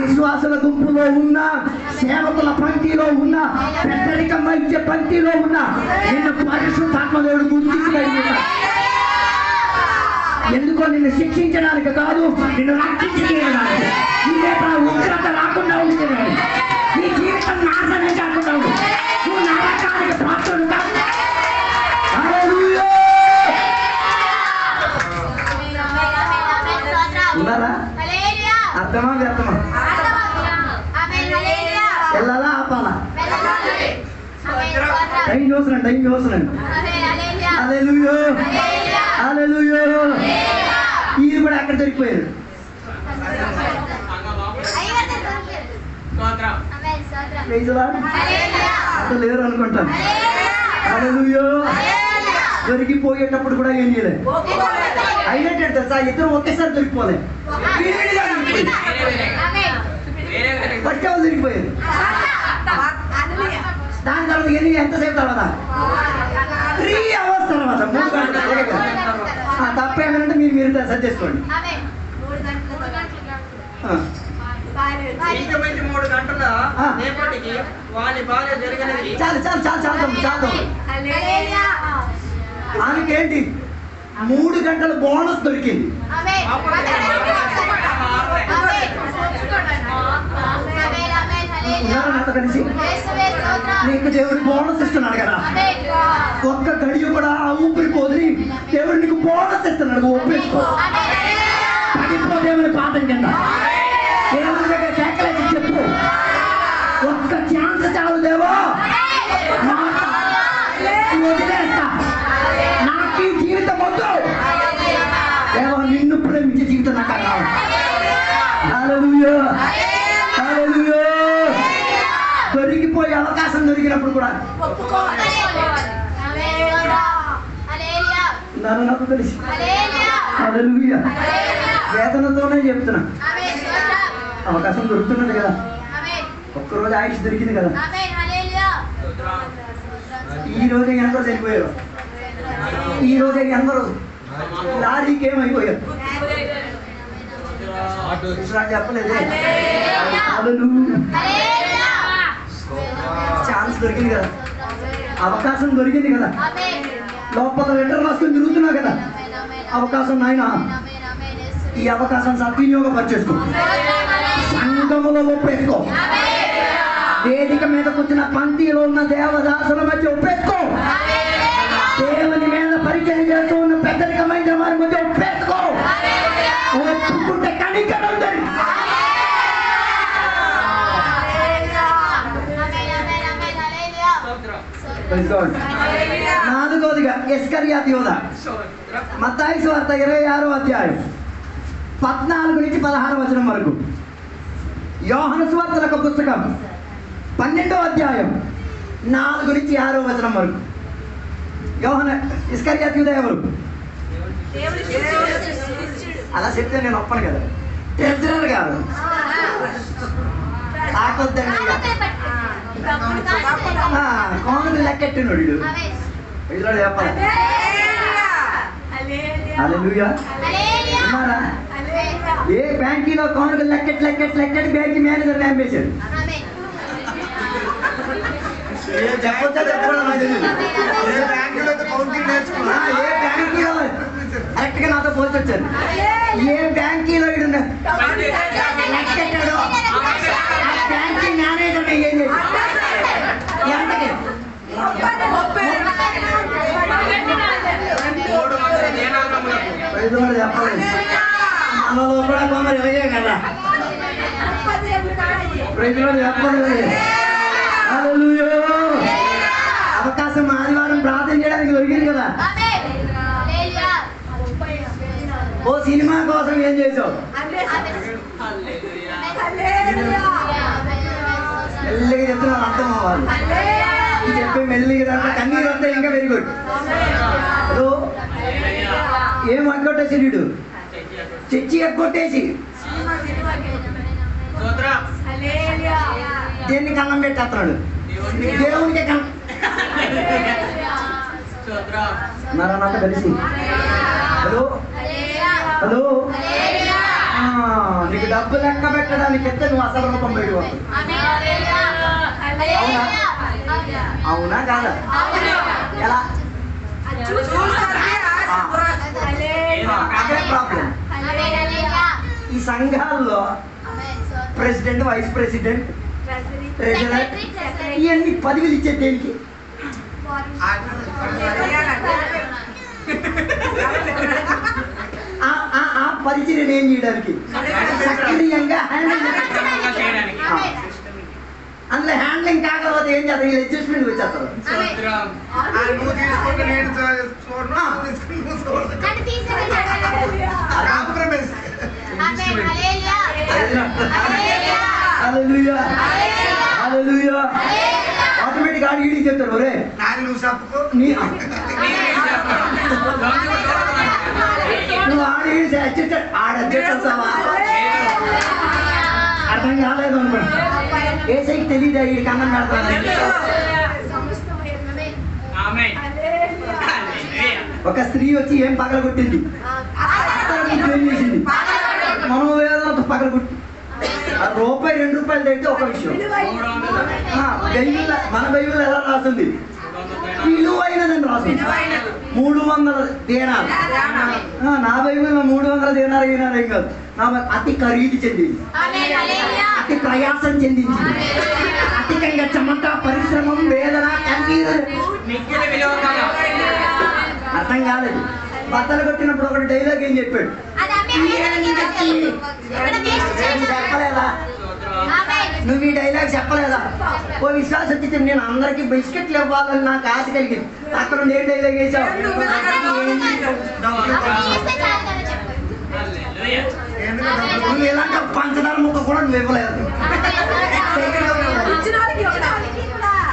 Speaker 1: విశ్వాసుల గుంపులో ఉన్న, సేవకుల పంక్తిలో ఉన్న, పెద్దరికం ఇచ్చే పంక్తిలో ఉన్న నిన్ను పరిశుద్ధాత్మదేవుడు గుర్తించగలిగిన. ఎందుకో నిన్ను శిక్షించడానికి కాదు, నిన్ను రక్షించడానికి. నీదే ఉగ్రత రాకుండా ఉంటుంది. నీ జీవితం నాశనం కాకుండా ఉంది. నువ్వు నరకానికి పాత్రుడు కాదు. ఉన్నారా? అర్థమా వ్యర్థమా? వెళ్ళాలా ఆపాలా? టైం చూస్తున్నాను. హల్లెలూయా, హల్లెలూయా. ఇది కూడా అక్కడ దొరికిపోయారు. అక్కడ లేరు అనుకుంటాను. హల్లెలూయా. దొరికిపోయేటప్పుడు కూడా ఏం చేయలేదు. అయినట్టు తెలుసా, ఇద్దరు ఒకేసారి దొరికిపోలేదు. ఫస్ట్ ఎవరు దొరికిపోయారు? దాని తర్వాత ఎంతసేపు తర్వాత? 3 hours తర్వాత. 3 గంటలు. తప్పేమంటే మీరు సర్చ్ చేసుకోండి.
Speaker 4: 3 గంటల రేపటికి వాని భార్య జరిగినది.
Speaker 1: చాలు. ఆమెకేంటి 3 గంటల బోనస్ దొరికింది. నాతో కలిసి నీకు దేవుడు బోనస్ ఇస్తున్నాడు కదా, ఒక్క గడియ కూడా ఆ ఊపిరి పోది. దేవుడు నీకు బోనస్ ఇస్తున్నాడు, ఒప్పేసుకో. పడిపోదేమని పాఠం కింద దేవుడి దగ్గర కేకలేసి చెప్పు, ఒక్క ఛాన్స్ చాలు దేవా, వదిలేస్తా, నాకు ఈ జీవితం వద్దు దేవా, నిన్ను ప్రేమించే జీవితం నాకు కావాలి. హల్లెలూయా, హల్లెలూయా. దొరికిపోయే అవకాశం దొరికినప్పుడు కూడా నన్ను నాకు తెలిసి హల్లెలూయా వేదనతోనే చెప్తున్నా, అవకాశం దొరుకుతున్నది కదా, ఒక్కరోజు ఆయుష్ దొరికింది కదా. ఈ రోజే ఎందరో చనిపోయారు, ఈ రోజే ఎందరో లారీకి ఏమైపోయారు చెప్పలేదే. ఛాన్స్ దొరికింది కదా, అవకాశం దొరికింది కదా, లోపల లెటర్ రాసుకొని తిరుగుతున్నావు కదా, అవకాశం నాయన, ఈ అవకాశం సద్వినియోగపరిచేసుకో, సంఘములో ఒప్పేసుకో, వేదిక మీద కూర్చున్న పంక్తిలో ఉన్న దేవదాసుల మధ్య ఒప్పేసుకో, దేవుని మీద పరిచయం చేస్తూ ఉన్న పెద్దరికమైన వారి మధ్య ఒప్పేసుకో. ఒప్పుకుంటే కనికరం దొరికి నాలుగోదిగా ఇస్కరియోతు యూదా. మత్తయి సువార్త 26వ అధ్యాయం 14 నుంచి 16 వచనం వరకు. యోహాను సువార్తల యొక్క పుస్తకం 12వ అధ్యాయం 4 నుంచి 6వ వచనం వరకు. యోహాను ఇస్కరియోతు యూదా ఎవరు? అలా చెప్తే నేను ఒప్పను కదా, ట్రెజరర్ కాదు, ఆకొద్దండి కోనలు లెక్కెట్టినోడు చెప్పాలి. హల్లెలూయా. ఉన్నారా? ఏ బ్యాంకీలో కోనలు లెక్కెట్టి బ్యాంక్ మేనేజర్ నేర్పేశాడు. చెప్పొచ్చా చెప్పడం ఏ బ్యాంకీలో కరెక్ట్ గా నాతో పోల్చి వచ్చారు. ఏ బ్యాంకీలో లెక్కెట్టాడు బ్యాంకీ మేనేజర్ ఏం చేశాడు? ఎంతకి చెప్పాలి. మనలో కూడా కొందరు ఇవయే కదా, ప్రజలు చెప్పాలి. హల్లెలూయా. అవకాశం ఆదివారం ప్రార్థన చేయడానికి దొరికింది కదా. ఓ సినిమా కోసం ఏం చేసావు? మెల్లిగా చెప్తున్నాను, అర్థం అవ్వాలి. చెప్పే మెల్లిగా కన్నీరు వస్తే ఇంకా వెరీ గుడ్. హలో, ఏం అగ్గొట్టేసి వీడు చర్చి ఎగ్గొట్టేసి దేన్ని కన్నం పెట్టేస్తున్నాడు? దేవునికి నాకు కలిసి. హలో హలో, నీకు డబ్బు లెక్క పెట్టడానికి ఎత్తే నువ్వు అసలు రూపం బయట వస్తుంది. అవునా కాదా? ఎలా? అదే ప్రాబ్లం. ఈ సంఘాల్లో ప్రెసిడెంట్, వైస్ ప్రెసిడెంట్, ట్రెజరర్ ఇవన్నీ పదవులు ఇచ్చే దేనికి? ఆ పరిచయం ఏం చేయడానికి? సక్రియంగా అందులో హ్యాండ్లింగ్ కాకపోతే ఏం చేస్తారు? వీళ్ళు అడ్జస్ట్మెంట్ వచ్చేస్తారు. ఆటోమేటిక్ ఆడి ఈడికి చెప్తారు, ఒరే నువ్వు ఆడి ఆడేస్తావా? అర్థం కాలేదు అనుకోండి. ఏసైకి తెలియదా వీడికి అన్నం పెడతాను? ఒక స్త్రీ వచ్చి ఏం పగలగొట్టింది, ఏం చేసింది? మనం ఏదో పగలగొట్టి రూపాయి 2 రూపాయలు తెగితే ఒక విషయం. మన బైబిల్ ఎలా రాస్తుంది? విలువైనదని రాస్తుంది. 300 దేనాలు. నా బైబిల్లో 300 దేనాలు అయినారు ఏం కాదు. నా అతి ఖరీదు చెందింది, అతి ప్రయాసం చెందించింది, అధికంగా చెమట పరిశ్రమ పరిశ్రమం, వేదన, కన్నీరు.
Speaker 4: మిక్కిలి విలువ గల
Speaker 1: అర్థం కాలేదు. బట్టలు కొట్టినప్పుడు ఒకటి డైలాగ్ ఏం చెప్పాడు? చెప్పలేదా నువ్వు ఈ డైలాగ్ చెప్పలేదా? ఓ విశ్వాసం వచ్చింది, నేను అందరికి బిస్కెట్లు ఇవ్వాలని నాకు ఆశ కలిగింది. అక్కడ ఏ డైలాగ్ వేసావు? నువ్వు ఇలాంటి పంచదార ముక్క కూడా నువ్వు ఇవ్వలేదు.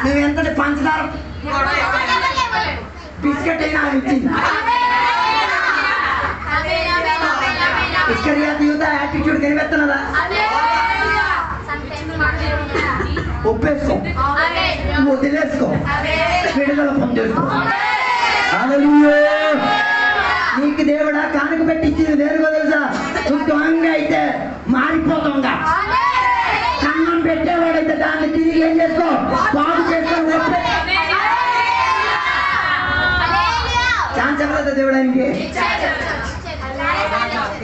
Speaker 1: నువ్వు ఎంతటి పంచదార బిస్కెట్ అయినా ఇచ్చింది. ఇక్కడ యాటిట్యూడ్ కనిపెత్తనదా? ఒప్పేసుకో, వదిలేసుకో, విడుదల పొందేసుకో. నీకు దేవుడా కానుక పెట్టించింది దేనికో తెలుసా? నువ్వు దొంగ అయితే మారిపోతాంగా. కన్నం పెట్టేవాడైతే దాన్ని తిరిగి ఏం చేసుకో, బాగు చేసుకో. ఛాన్స్ ఇవ్వలేదు దేవుడానికి.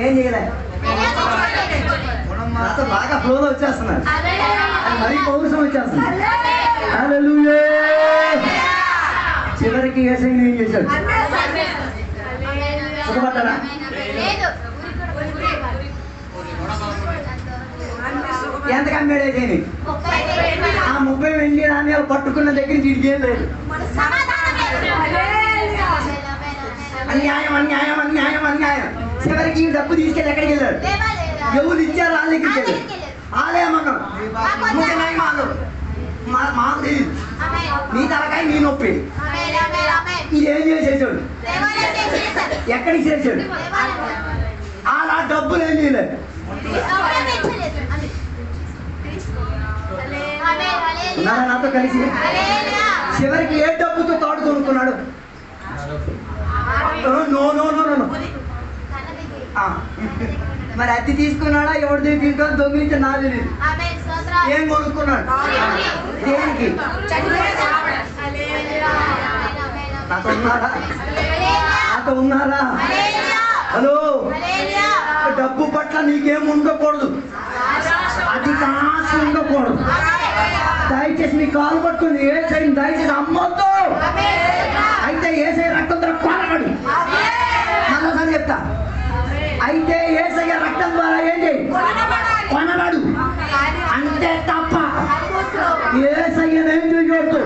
Speaker 1: ఏం చేయలే, నాతో బాగా ఫ్లోలో వచ్చేస్తున్నారు, మరీ పౌరుషం వచ్చేస్తున్నారు. హల్లెలూయా. చివరికి యేసయ్య ఏం చేశాడు? సుఖపడ్డారా? ఎంత కమ్మాడు యేసయ్యని? ఆ 30 వెండి నాణ్యాలు పట్టుకున్న దగ్గర నుంచి ఇడికేం లేదు. అన్యాయం అన్యాయం అన్యాయం అన్యాయం. చివరికి ఈ డబ్బు తీసుకెళ్ళి ఎక్కడికి వెళ్ళాడు? ఎవరు ఇచ్చారు వాళ్ళ దగ్గరికి వెళ్ళాడు. ఆలేమన్నాడు, మాకు తెలియదు, నీ తలకాయ నీ నొప్పి. ఇదేం చేసేసాడు? ఎక్కడికి చేసాడు? అలా డబ్బులు ఏం చేయలేదు. ఉన్నారా నాతో కలిసి? చివరికి ఏ డబ్బుతో తోడు కొనుక్కున్నాడు? No no no no. మరి అద్దె తీసుకున్నాడా? ఎవరిది తీసుకొని దొంగిలించి నాకు తెలియదు. ఏం కొనుక్కున్నాడు? దేనికి? నాతో ఉన్నారా? నాతో ఉన్నారా? హలో, డబ్బు పట్ల నీకేం ఉండకూడదు, అది కాస్త ఉండకూడదు. దయచేసి నీ కాలు పట్టుకుని యేసయ్యని దయచేసి అమ్మొద్దు. అయితే యేసయ్య రక్తంతో కొనబడు. మరోసారి చెప్తా, అయితే యేసయ్య రక్తం ద్వారా ఏం చేయి? కొనబడు. అంతే తప్ప యేసయ్యని ఏం చేయొద్దు.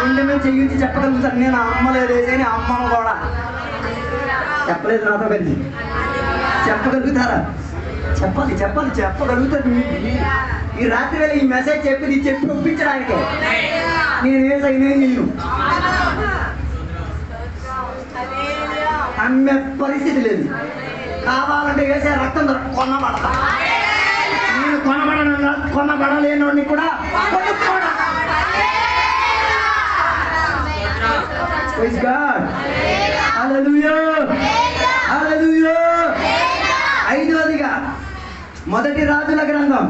Speaker 1: ఇంటి మీద చెయ్యించి చెప్పగలుగుతాను, నేను అమ్మలేదు యేసయ్యని, అమ్మను కూడా చెప్పలేదు. నాతో కలిసి చెప్పగలుగుతారా? చెప్పాలి చెప్పాలి, చెప్పగలుగుతారు. ఈ రాత్రి వేళ ఈ మెసేజ్ చెప్పి చెప్పి ఒప్పించడానికే. నేను యేసయ్యని ఏం చేయను, అమ్మే పరిస్థితి లేదు. కావాలంటే వేసే రక్తం కొనబడతా. నేను కొనబడలేని కూడా కొనుక్కోడా. Praise God. Hallelujah. Hallelujah. ఐదవదిగా మొదటి రాజుల గ్రంథం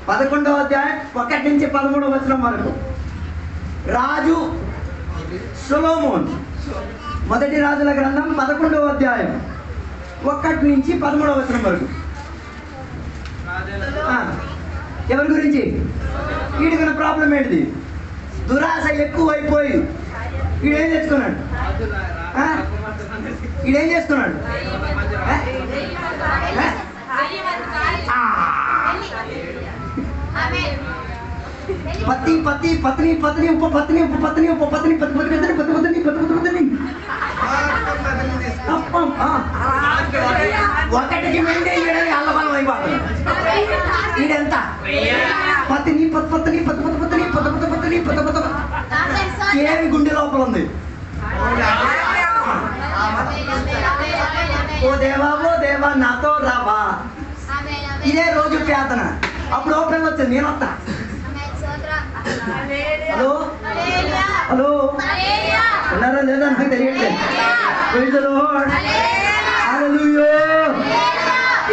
Speaker 1: 11వ అధ్యాయం 1 నుంచి 13వ వచనం వరకు. రాజు సొలొమోన్. మొదటి రాజుల గ్రంథం 11వ అధ్యాయం 1 నుంచి 13వ వచనం వరకు. ఎవరి గురించి? వీడికున్న ప్రాబ్లం ఏంటిది? దురాశ ఎక్కువైపోయి వీడేం చేసుకున్నాడు? వీడేం చేసుకున్నాడు? పతి పతి పత్ని పత్ని ఉప పత్ని ఉప పత్ని ఉప పత్ని పతి పతి పత్ని పతి పత్ని పతి పతి పత్ని. ఒకటికి మెండే ఈడని అల్లబలం అయిపోతుంది. ఈడెంత? పతిని పతి పత్ని పతి పతి పత్ని పతి పతి పత్ని పతి పతి. ఏమి గుండె లోపల ఉంది? ఓ దేవా నాతో రావా. ఇదే రోజు ప్రార్థన. అప్పుడు ఓపెన్ వచ్చింది, నేను వస్తా. హలో హలో, ఉన్నారా లేదా నాకు తెలియట్లేదు.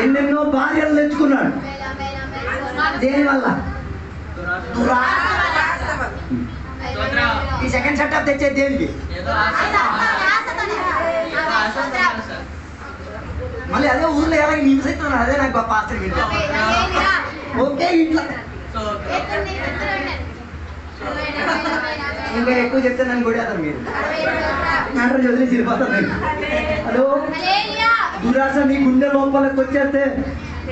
Speaker 1: ఎన్నెన్నో భార్యలు తెచ్చుకున్నాడు. దేనివల్ల? ఈ సెకండ్ సెటప్ తెచ్చేది దేనికి? మళ్ళీ అదే ఊర్లో ఎలా హింసిస్తున్నారు. అదే నాకు గొప్ప ఆశ్చర్యం. ఓకే, ఇంట్లో ఇంకా ఎక్కువ చెప్తే నన్ను కొడేస్తారు మీరు. మ్యాటర్ చదివి వెళ్ళిపోతాను. హలో, దురాశ నీ గుండె లోపలికి వచ్చేస్తే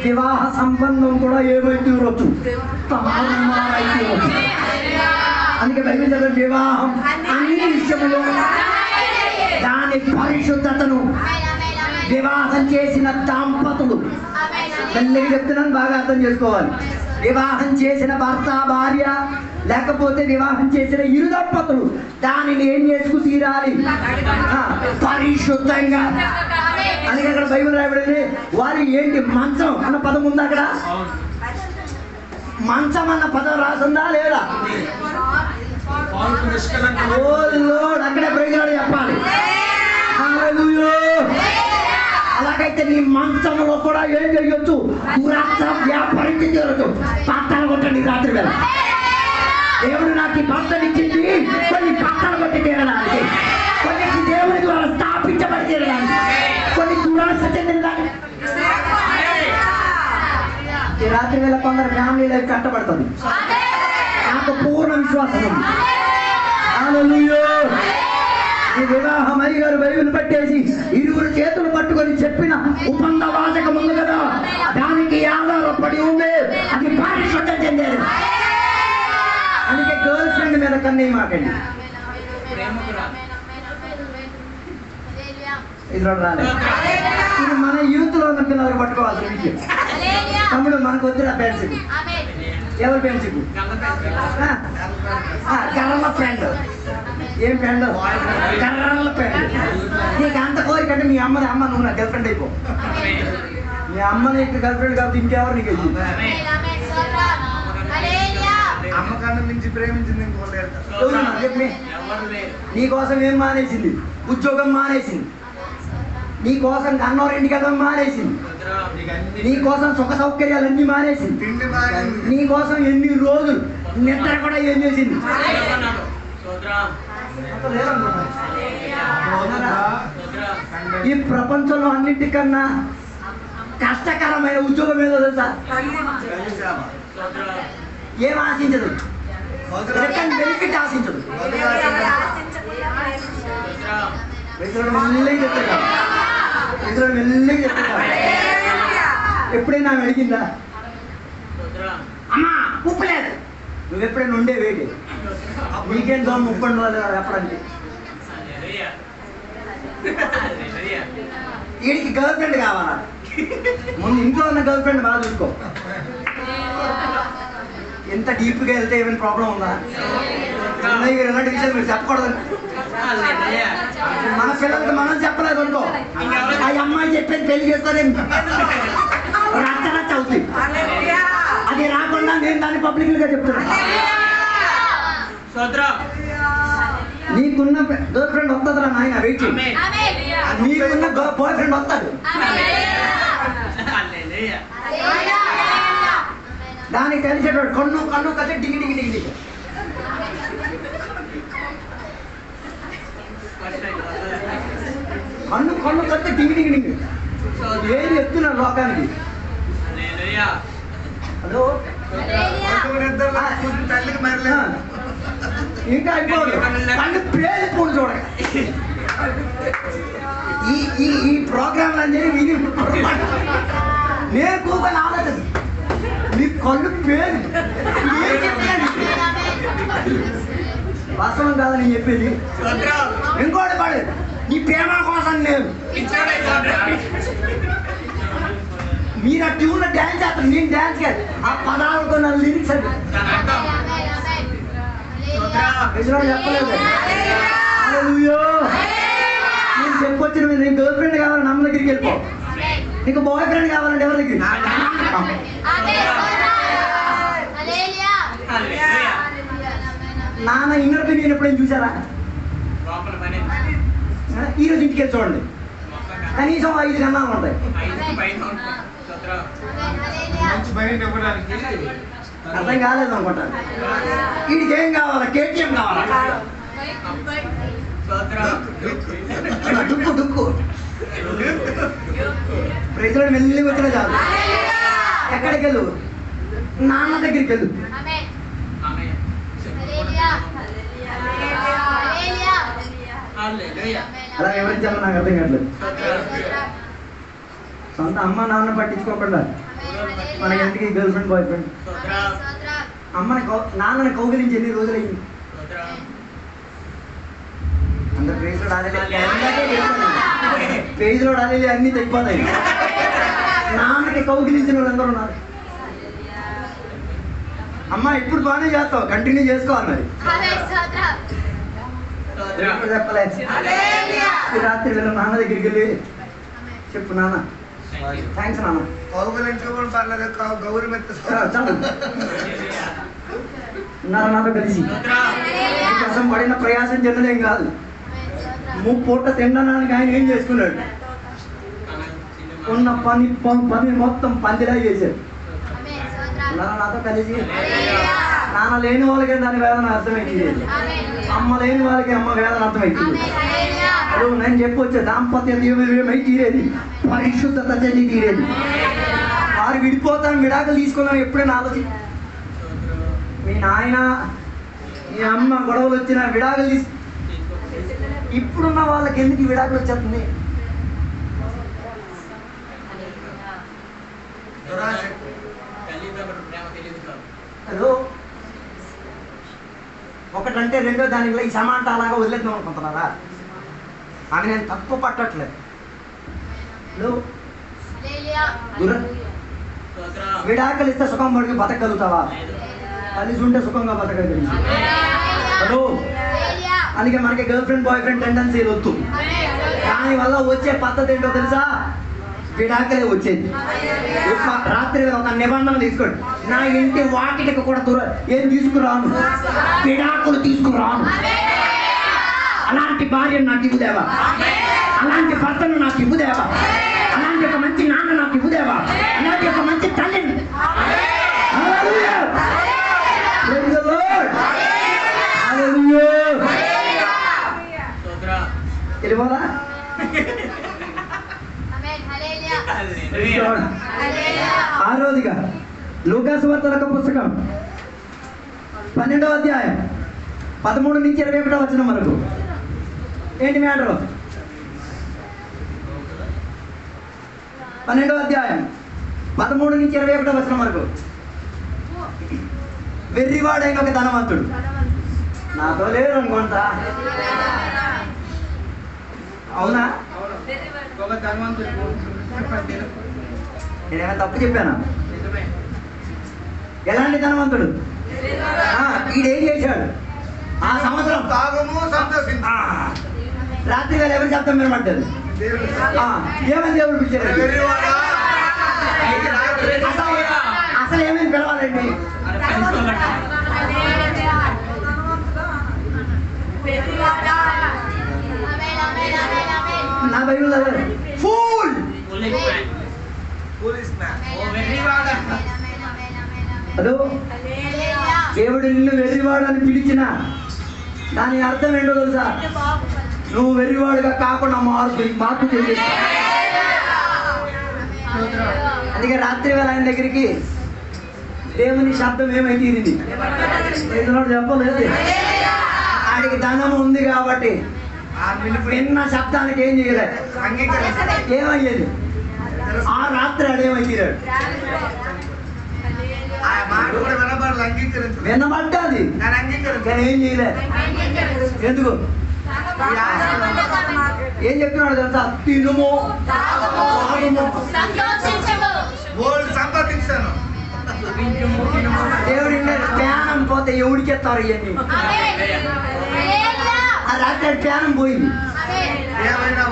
Speaker 1: వివాహ సంబంధం కూడా ఏమైతే ఉండొచ్చు, అందుకే బైబిల్ చదివే వివాహం అన్ని విషయంలో దాని పరిశుద్ధతను వివాహం చేసిన దంపతులు, మెల్లగా చెప్తున్నాను బాగా అర్థం చేసుకోవాలి. వివాహం చేసిన భర్త భార్య లేకపోతే వివాహం చేసిన ఇరు దంపతులు దానిని ఏం చేసుకు తీరాలి? పరిశుద్ధంగా. అందుకే అక్కడ బైబిల్ రాయబడింది, వారు ఏంటి మంచం అన్న పదం ఉందా అక్కడ? మంచం అన్న పదం రాసిందా లేదా? అక్కడే ప్రయోజనాలు చెప్పాలి. అలాగైతే నీ మంచంలో కూడా ఏం చేయొచ్చు? దురాశ వ్యాపారం చేయొచ్చు. పట్టాలు కొట్టండి రాత్రి వేళ. దేవుడు నాకు ఈ భర్తనిచ్చింది కొన్ని పట్టాలు కొట్టి తీరడానికి, కొన్ని దేవుని ద్వారా స్థాపించబడి తీరడానికి, కొన్ని దురాశ చెందినదాన్ని. ఈ రాత్రి వేళ కొందరు ఫ్యామిలీలో కట్టబడుతుంది. నాకు పూర్ణ విశ్వాసం ఉంది. హల్లెలూయా. ఈ వివాహం అయ్యగారు బైబిల్ పట్టేసి ఇరువురు చేతులు పట్టుకొని చెప్పిన ఉపంద వాచకం ఉంది కదా, దానికి ఆధారపడి ఉంది, అది పరిశుద్ధం చెందేది. అందుకే గర్ల్ ఫ్రెండ్ మీద కన్నయ్య మాకండి. ఇది మన యూత్ లో ఉన్న పిల్లలు పట్టుకోవాల్సిన విషయం. తమ్ముడు మనకు వద్దు ఆ పెన్సిల్. ఎవరు పెన్సిల్? కర్రల ఫ్రెండ్. ఏం ఫ్రెండ్? కర్రల ఫ్రెండ్. నీకు అంత కోరికంటే మీ అమ్మని, అమ్మ నువ్వు నా గర్ల్ ఫ్రెండ్ అయిపో. మీ అమ్మ నీకు గర్ల్ ఫ్రెండ్ కాబట్టి ఇంకెవరు నీకు వెళ్ళి
Speaker 5: అమ్మకాన్ని మించి ప్రేమించింది
Speaker 1: నీకోసం ఏం మానేసింది? ఉద్యోగం మానేసింది, నీకోసం కన్నోరింటికి వెళ్ళడం మానేసింది, నీకోసం సుఖ సౌకర్యాలన్నీ మానేసింది, నీకోసం ఎన్ని రోజులు నిద్ర కూడా ఏం చేసింది? ఈ ప్రపంచంలో అన్నిటికన్నా కష్టకరమైన ఉద్యోగం ఏదో తెలుసా? ఏం ఆశించదు, బెనిఫిట్ ఆశించదు. ఎప్పుడైనా అడిగిందా? అమ్మా ఉప్పు లేదు, నువ్వు ఎప్పుడైనా ఉండే వేడి నీకేం దోమ ఉప్పు ఎప్పుడంటే? వీడికి గర్ల్ ఫ్రెండ్ కావాలా? ముందు ఇంట్లో ఉన్న గర్ల్ ఫ్రెండ్ బాగా చూసుకో. ఎంత డీప్గా వెళ్తే ఏమైనా ప్రాబ్లం ఉందా? అన్నయ్య గారు ఎలాంటి విషయాలు మీరు చెప్పకూడదు. మన పిల్లలకి మనం చెప్పలేదు అనుకో, ఆ అమ్మాయి చెప్పేది పెళ్లి చేస్తానే రచ్చ అవుతుంది. అది రాకుండా నేను దాన్ని పబ్లిక్ గా చెప్తున్నాను. నీకున్న గర్ల్ ఫ్రెండ్ వస్తుందిరా నాయన, వెయిట్ చేయి. నీకున్న బాయ్ ఫ్రెండ్ వస్తాడు, దానికి తెలిసేటోడు కన్ను కన్ను కలిసి డిగి డిగి డిగి డిగి. కన్ను కన్ను కలిసి డిగి డిగి డిగి. ఏం చెప్తున్నారు లోకానికి? హలో,
Speaker 5: తల్లికి మరలే
Speaker 1: ఇంకా అయిపోదు. కన్ను పేలిపోడు చూడండి. ఈ ప్రోగ్రాంలు అనేది విని నేను కూపని ఆలోచన. నీ కళ్ళు పేరు వాస్తవం కాదా నేను చెప్పేది? ఇంకోటి పడు, నీ ప్రేమ కోసం నేను మీరు ఆ ట్యూన్లో డ్యాన్స్ చేస్తాను, నేను డ్యాన్స్ కాదు, ఆ పదాలతో నా లిరిక్స్ అది చెప్పలేదు. నేను చెప్పొచ్చిన మీద నీకు గర్ల్ ఫ్రెండ్ కావాలని అమ్మ దగ్గరికి వెళ్ళిపో. నీకు బాయ్ ఫ్రెండ్ కావాలంటే ఎవరి దగ్గర? నాన్న ఇన్నర్ నేను ఎప్పుడైనా చూసారా? ఈరోజు ఇంటికి వెళ్ళి చూడండి, కనీసం 5 గన్నాలు ఉంటాయి. అర్థం కాలేదు అనుకుంటాను. వీడికి ఏం కావాలా? కేటీఎం కావాలా? డుక్కు డుక్కు ప్రజలు మెల్లి వచ్చినా చాలు. ఎక్కడికి వెళ్ళు? నాన్న దగ్గరికి వెళ్ళు. అలా వివరించాలో నాకు అర్థం కావట్లేదు. సొంత అమ్మ నాన్న పట్టించుకోకుండా మన ఇంటికి గర్ల్ ఫ్రెండ్ బాయ్ ఫ్రెండ్ నాన్నని కౌగిలించి ఎన్ని రోజులయ్యింది? అందరు పేజ్లో డాలి అన్ని తగ్గిపోతాయి. నాన్నకి కౌగిలించిన వాళ్ళందరూ ఉన్నారు. అమ్మ ఇప్పుడు బాగానే చేస్తావు, కంటిన్యూ చేసుకోవాలి. చెప్పలేదు. రాత్రి వెళ్ళి నాన్న దగ్గరికి వెళ్ళి చెప్పు, నాన్న థ్యాంక్స్ నాన్న.
Speaker 5: కౌగులించుకోవడం పర్లేదు, గౌరవం
Speaker 1: ఉన్నారా నాతో కలిసి? కోసం పడిన ప్రయాసం చెందలేం కాదు. పూట తినడానికి ఆయన ఏం చేసుకున్నాడు? ఉన్న పని మొత్తం పందిలా చేశాడు. ఉన్నారా నాతో కలిసి? నాన్న లేని వాళ్ళకే దాని వేదన అర్థమైంది, అమ్మ లేని వాళ్ళకి అమ్మ వేదన అర్థమైంది. నేను చెప్పొచ్చే దాంపత్య దీవమై తీరేది, పరిశుద్ధత చెంది తీరేది. వారు విడిపోతాను, విడాకులు తీసుకున్నాం ఎప్పుడైనా ఆలోచి. మీ నాయన మీ అమ్మ గొడవలు వచ్చిన విడాకులు తీసు. ఇప్పుడున్న వాళ్ళకి ఎందుకు విడాకులు వచ్చేస్తుంది? హలో, ఒకటంటే రెండో దానికి ఈ సమాంట అలాగా వదిలేద్దాం అనుకుంటున్నారా? అని నేను తప్పు పట్టట్లేదు. విడాకులు ఇస్తే సుఖం పడికి బతకగలుగుతావా? కలిసి ఉంటే సుఖంగా బతకగలి. హలో, అందుకే మనకి గర్ల్ ఫ్రెండ్ బాయ్ ఫ్రెండ్ టెండెన్సీలు వద్దు. దానివల్ల వచ్చే పద్ధతి ఏంటో తెలుసా? విడాకులే వచ్చేది. రాత్రి ఒక నిబంధన తీసుకోండి, నా ఇంటి వాకిటికి కూడా ఏం తీసుకురాను, విడాకులు తీసుకురాను. అలాంటి భార్యను నాకు ఇవ్వుదేవా, అలాంటి భర్తను నాకు ఇవ్వుదేవా, అలాంటి ఒక మంచి నాన్న నాకు ఇవ్వుదేవా, అలాంటి ఒక మంచి తల్లిని. తెలియదా? ఆరోదిగా లూకాసు వార్త పుస్తకం 12వ అధ్యాయం 13 నుంచి 21 వచనం వరకు. ఏంటి మ్యాటరు? 12వ అధ్యాయం 13 నుంచి 21 వచనం వరకు. వెర్రివాడైన ఒక ధనవంతుడు, నాతో లేరు అనుకుంటా, అవునా? నేనేమైనా తప్పు చెప్పానా? ఎలాంటి ధనవంతుడు? ఈడేం చేశాడు? ఆ సంవత్సరం
Speaker 5: తాగము సంతోషించు.
Speaker 1: రాత్రి వేళ ఎవరి శబ్దం వినబడ్డది? ఏమని దేవుడు పిలిచారు? అసలు ఏమని పిలవాలండి? నా బైబిల్ ఫూల్. హలో, దేవుడు నిన్ను వెర్రివాడు అని పిలిచిన దాని అర్థం ఏంటో తెలుసా? నువ్వు వెర్రివాడుగా కాకుండా మార్పు చేసి. అందుకే రాత్రి వేళ ఆయన దగ్గరికి దేవుని శబ్దం ఏమై తీరింది? చెప్పలేదు. ఆడికి ధనం ఉంది కాబట్టి విన్న శబ్దానికి ఏం చేయలేదు, ఏమయ్యేది? ఆ రాత్రి ఆడేమై తీరాడు. వినబడ్డాది కానీ ఏం చేయలేదు. ఎందుకు? ఏం చెప్తున్నాడు తెలుసా? తినుము
Speaker 5: సంపాదించాను.
Speaker 1: దేవుడి ప్యానం పోతే ఎవడికెత్తారు ఇవన్నీ? ఆ రాత్రి ప్యానం పోయింది.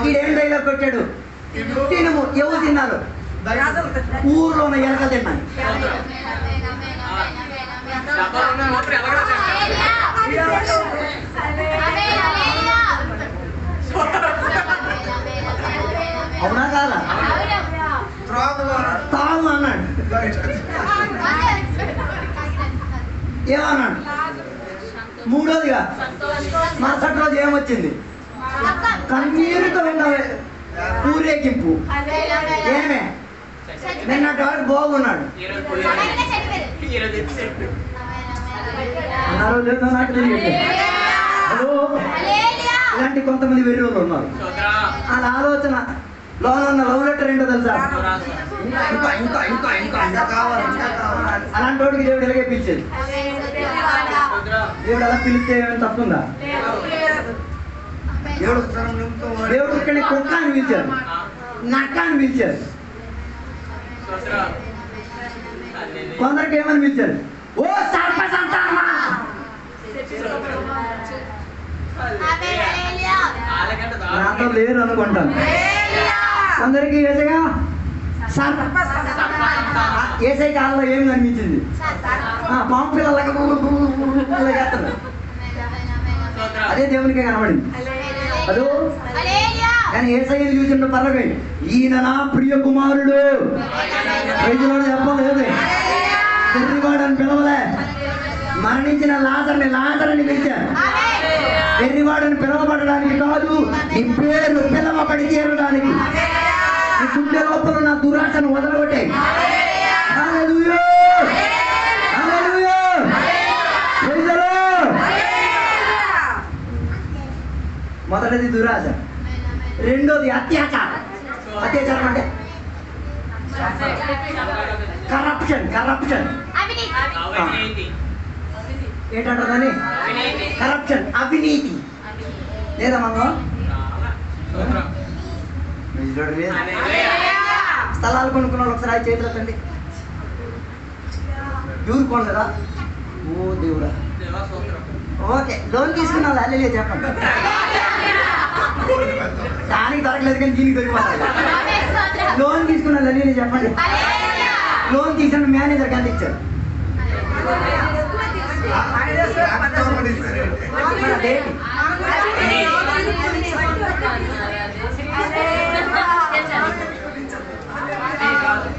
Speaker 1: ఈడేం డైలాగ్ కొట్టాడు? తినుము. ఎవరు తిన్నారు? ఊర్లో ఉన్న ఎలకలు తిన్నాయి. అవునా కాదా? తాగు అన్నాడు. ఏమన్నాడు? మూడోదిగా మరుసటి రోజు ఏమొచ్చింది? కన్నీరుతో ఊరేగింపు. ఏమే నిన్నటి వరకు బాగున్నాడు, అన్నారో లేదో నాకు తెలియదు. హలో, ఇలాంటి కొంతమంది వెర్రి వాళ్ళు ఉన్నారు. వాళ్ళ ఆలోచన లోన ఉన్న లవ్ లెటర్ ఏంటో తెలుసా? ఇంకా ఇంకా ఇంకా ఇంకా ఇంకా కావాలి, ఇంకా కావాలి. అలాంటి వాడికి దేవుడు ఎలాగే పిలిచేది. దేవుడు అలా పిలిస్తే ఏమైనా తప్పుందా? దేవుడు ఇక్కడ కుక్క అని పిలిచారు, నక్క అని పిలిచారు. కొందరికి ఏమని పిలిచారు? ఓ సర్ప సంతానమా. నాతో లేరు అనుకుంటాను. కొందరికి ఏసగా ఏసై కాలంలో ఏమి కనిపించింది? పాము పిల్లలకి అదే దేవునికే కనబడింది. అదో కానీ ఏసయ్యని చూసిన పర్లమే, ఈయన నా ప్రియ కుమారుడు. రైతులోనే చెప్పలేదు, వెర్రివాడని పిలవలే. మరణించిన లాజర్ని పిలిచారు. వెర్రివాడని పిలవబడడానికి కాదు, నీ పేరు పిలవబడి చేరడానికి. నీ గుండె లోపల నా దురాశను వదలగొట్టే. హల్లెలూయా, హల్లెలూయా, ప్రైజ్ ది లార్డ్. మొదటిది దురాశ, రెండోది అత్యాచారం. అత్యాచారం అంటే కరప్షన్. ఏంటంటారని? కరప్షన్, అవినీతి లేదా మనలో? స్థలాలు కొనుక్కున్న వాళ్ళు ఒకసారి చేతులు ఎత్తండి. ఎవరు కొనలేదా? ఓ దేవుడా. ఓకే, లోన్ తీసుకున్న వాళ్ళు అల్లెలే చెప్పండి. దానికి దొరకలేదు కానీ దీనికి దొరికిపోతాయి. లోన్ తీసుకున్న వాళ్ళు అల్లెలే చెప్పండి. లోన్ తీసిన మేనేజర్ ఎంత ఇచ్చారు?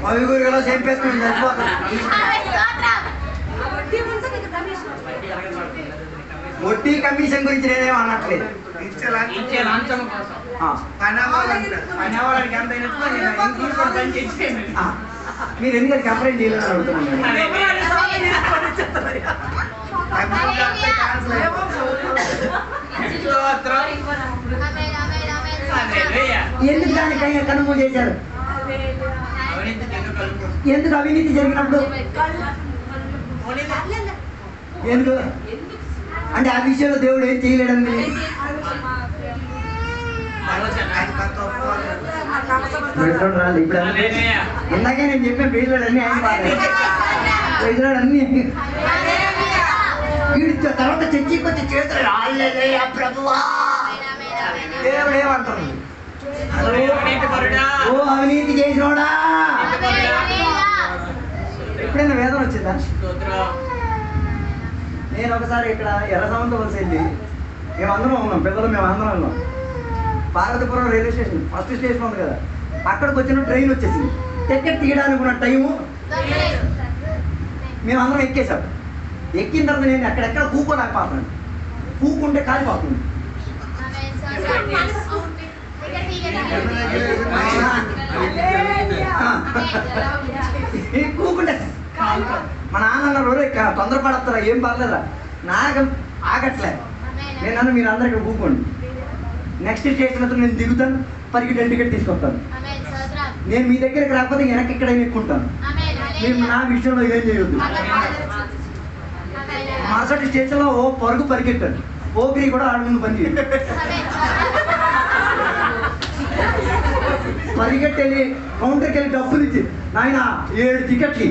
Speaker 1: అవిగురులో చెప్పేసుకుని వడ్డీ కమిషన్ గురించి నేనేం అనట్లేదు. మీరు ఎందుకంటే కంప్లైంట్ చేయాలని అడుగుతున్నాను. ఎందుకు దానికైనా కనుగోలు చేశారు? ఎందుకు అవినీతి జరిగినప్పుడు? ఎందుకు అంటే ఆ విషయంలో దేవుడు ఏం చేయలేడని. ఇందాకే నేను చెప్పాను, పేర్లోడన్నీ అన్ని వీడి తర్వాత చర్చికి వచ్చి చేతులు రాలేదయ్యా ప్రభువా. దేవుడు ఏమంటారు? ఓ అవినీతి చేసినోడా. ఎప్పుడైనా వేదన వచ్చిందా? నేను ఒకసారి ఇక్కడ ఎర్రసముద్రం వలస వెళ్ళి మేమందరం ఉన్నాం, పిల్లలు మేమందరం ఉన్నాం. Parvathipuram railway station first station ఉంది కదా, అక్కడికి వచ్చిన ట్రైన్ వచ్చేసింది. టికెట్ తీయడానికి ఉన్న టైము మేమందరం ఎక్కేసాం. ఎక్కిన తర్వాత నేను ఎక్కడెక్కడ కూకోలేకపోతున్నాను. కూకుంటే కాలిపోతుంది. కూకుంటే మా నాన్న రోజు తొందరపడతారా, ఏం పర్లేదా, నాకు ఆగట్లే. నేను మీరు అందరు ఇక్కడ కూకోండి. నెక్స్ట్ స్టేషన్ అయితే నేను దిగుతాను, పరిగెట్టి టికెట్ తీసుకొస్తాను. నేను మీ దగ్గరికి రాకపోతే వెనక్కి ఇక్కడ ఎక్కుంటాను. మీరు నా విషయంలో ఏం చేయొద్దు. మరుసటి స్టేషన్లో ఓ పరుగు పరిగెట్టాను. పోగిరి కూడా ఆడ ముందు పని చేయండి. పరిగెట్టెళ్ళి కౌంటర్కి వెళ్ళి డబ్బులు ఇచ్చి, నాయన 7 టికెట్లు.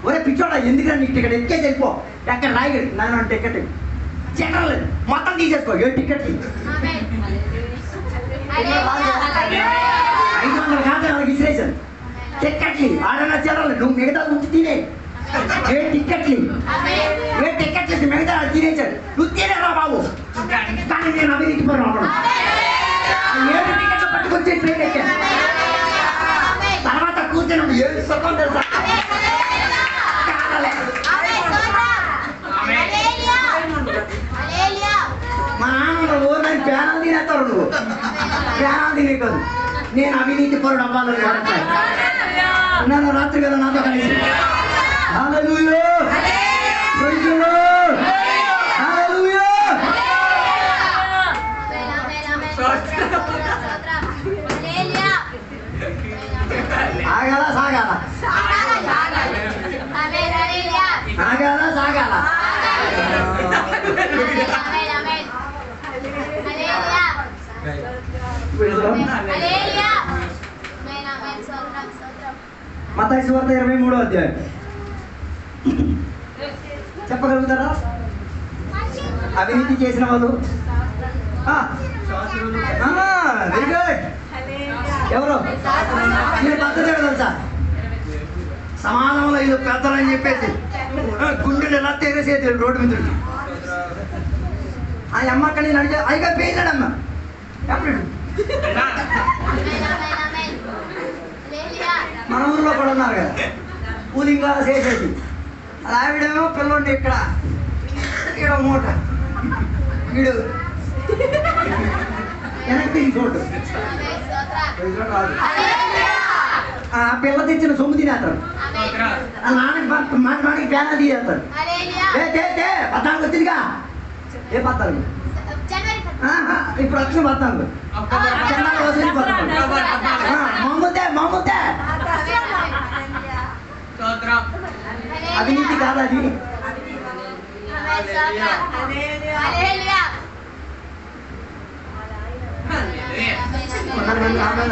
Speaker 1: ఒరే పిచ్చోడా, ఎందుకంటే నీకు టికెట్ ఎక్కేసి వెళ్ళిపో. ఎక్కడ రాయగలి నాయన టికెట్ జనరల్ మొత్తం తీసేసుకో. 7 టికెట్లు 500 కాదు వాళ్ళకి ఇచ్చిరేసాను. టికెట్లు ఆడన్నా జనరల్, నువ్వు మిగతా ఉంచి తినే. 7 టికెట్లు మిగతా తినేసాడు. నువ్వు తినేరా బాబు. కానీ నేను అవినీతి పరుడు. 7 టికెట్లు పట్టుకొచ్చి ట్రైన్ ఎక్కాను. తర్వాత కూర్చొని 7 సుఖం తెలుసా. మా నాన్న ఓనని ప్యానం తినేస్తారు. నువ్వు ప్యానం తినే కాదు, నేను అవినీతి పరుడు అవ్వాలని నన్ను రాత్రి కదా నాతో కలిసి hallelujah. Praise the lord. Hallelujah. ఆగాల సాగాల ఆగాల సాగాల మత్తయి సువార్త 23వ అధ్యాయం చెప్పగలుగుతారా? అవినీతి చేసిన వాళ్ళు వెరీ గుడ్. ఎవరు మీరు పద్ధతి తెలుసా? సమానంలో ఇది పెద్దలు అని చెప్పేసి గుండెలు ఎలా తెగసేది రోడ్డు మీద ఆ అమ్మ అక్కడ నేను అడిగా అయిగా పేసాడమ్మ ఎప్పుడు మన ఊర్లో కూడా ఉన్నారు కదా కూలింగ్ క్లాస్ వేసేసి అది ఆవిడేమో పిల్లండి ఇక్కడ ఇక్కడ మూట వీడు వెనక్కి చోటు ఆ పిల్ల తెచ్చిన సొమ్ము తినేస్తాడు. ఆ నాన్నకి మాటికి ప్యానల్ తీసేస్తాడు. పద్నాలుగు వచ్చిందిగా ఏ పద్నాలుగు ఇప్పుడు వచ్చిన పద్నాలుగు మమ్ముతే మమ్ముతే అవినీతి కాదు అది.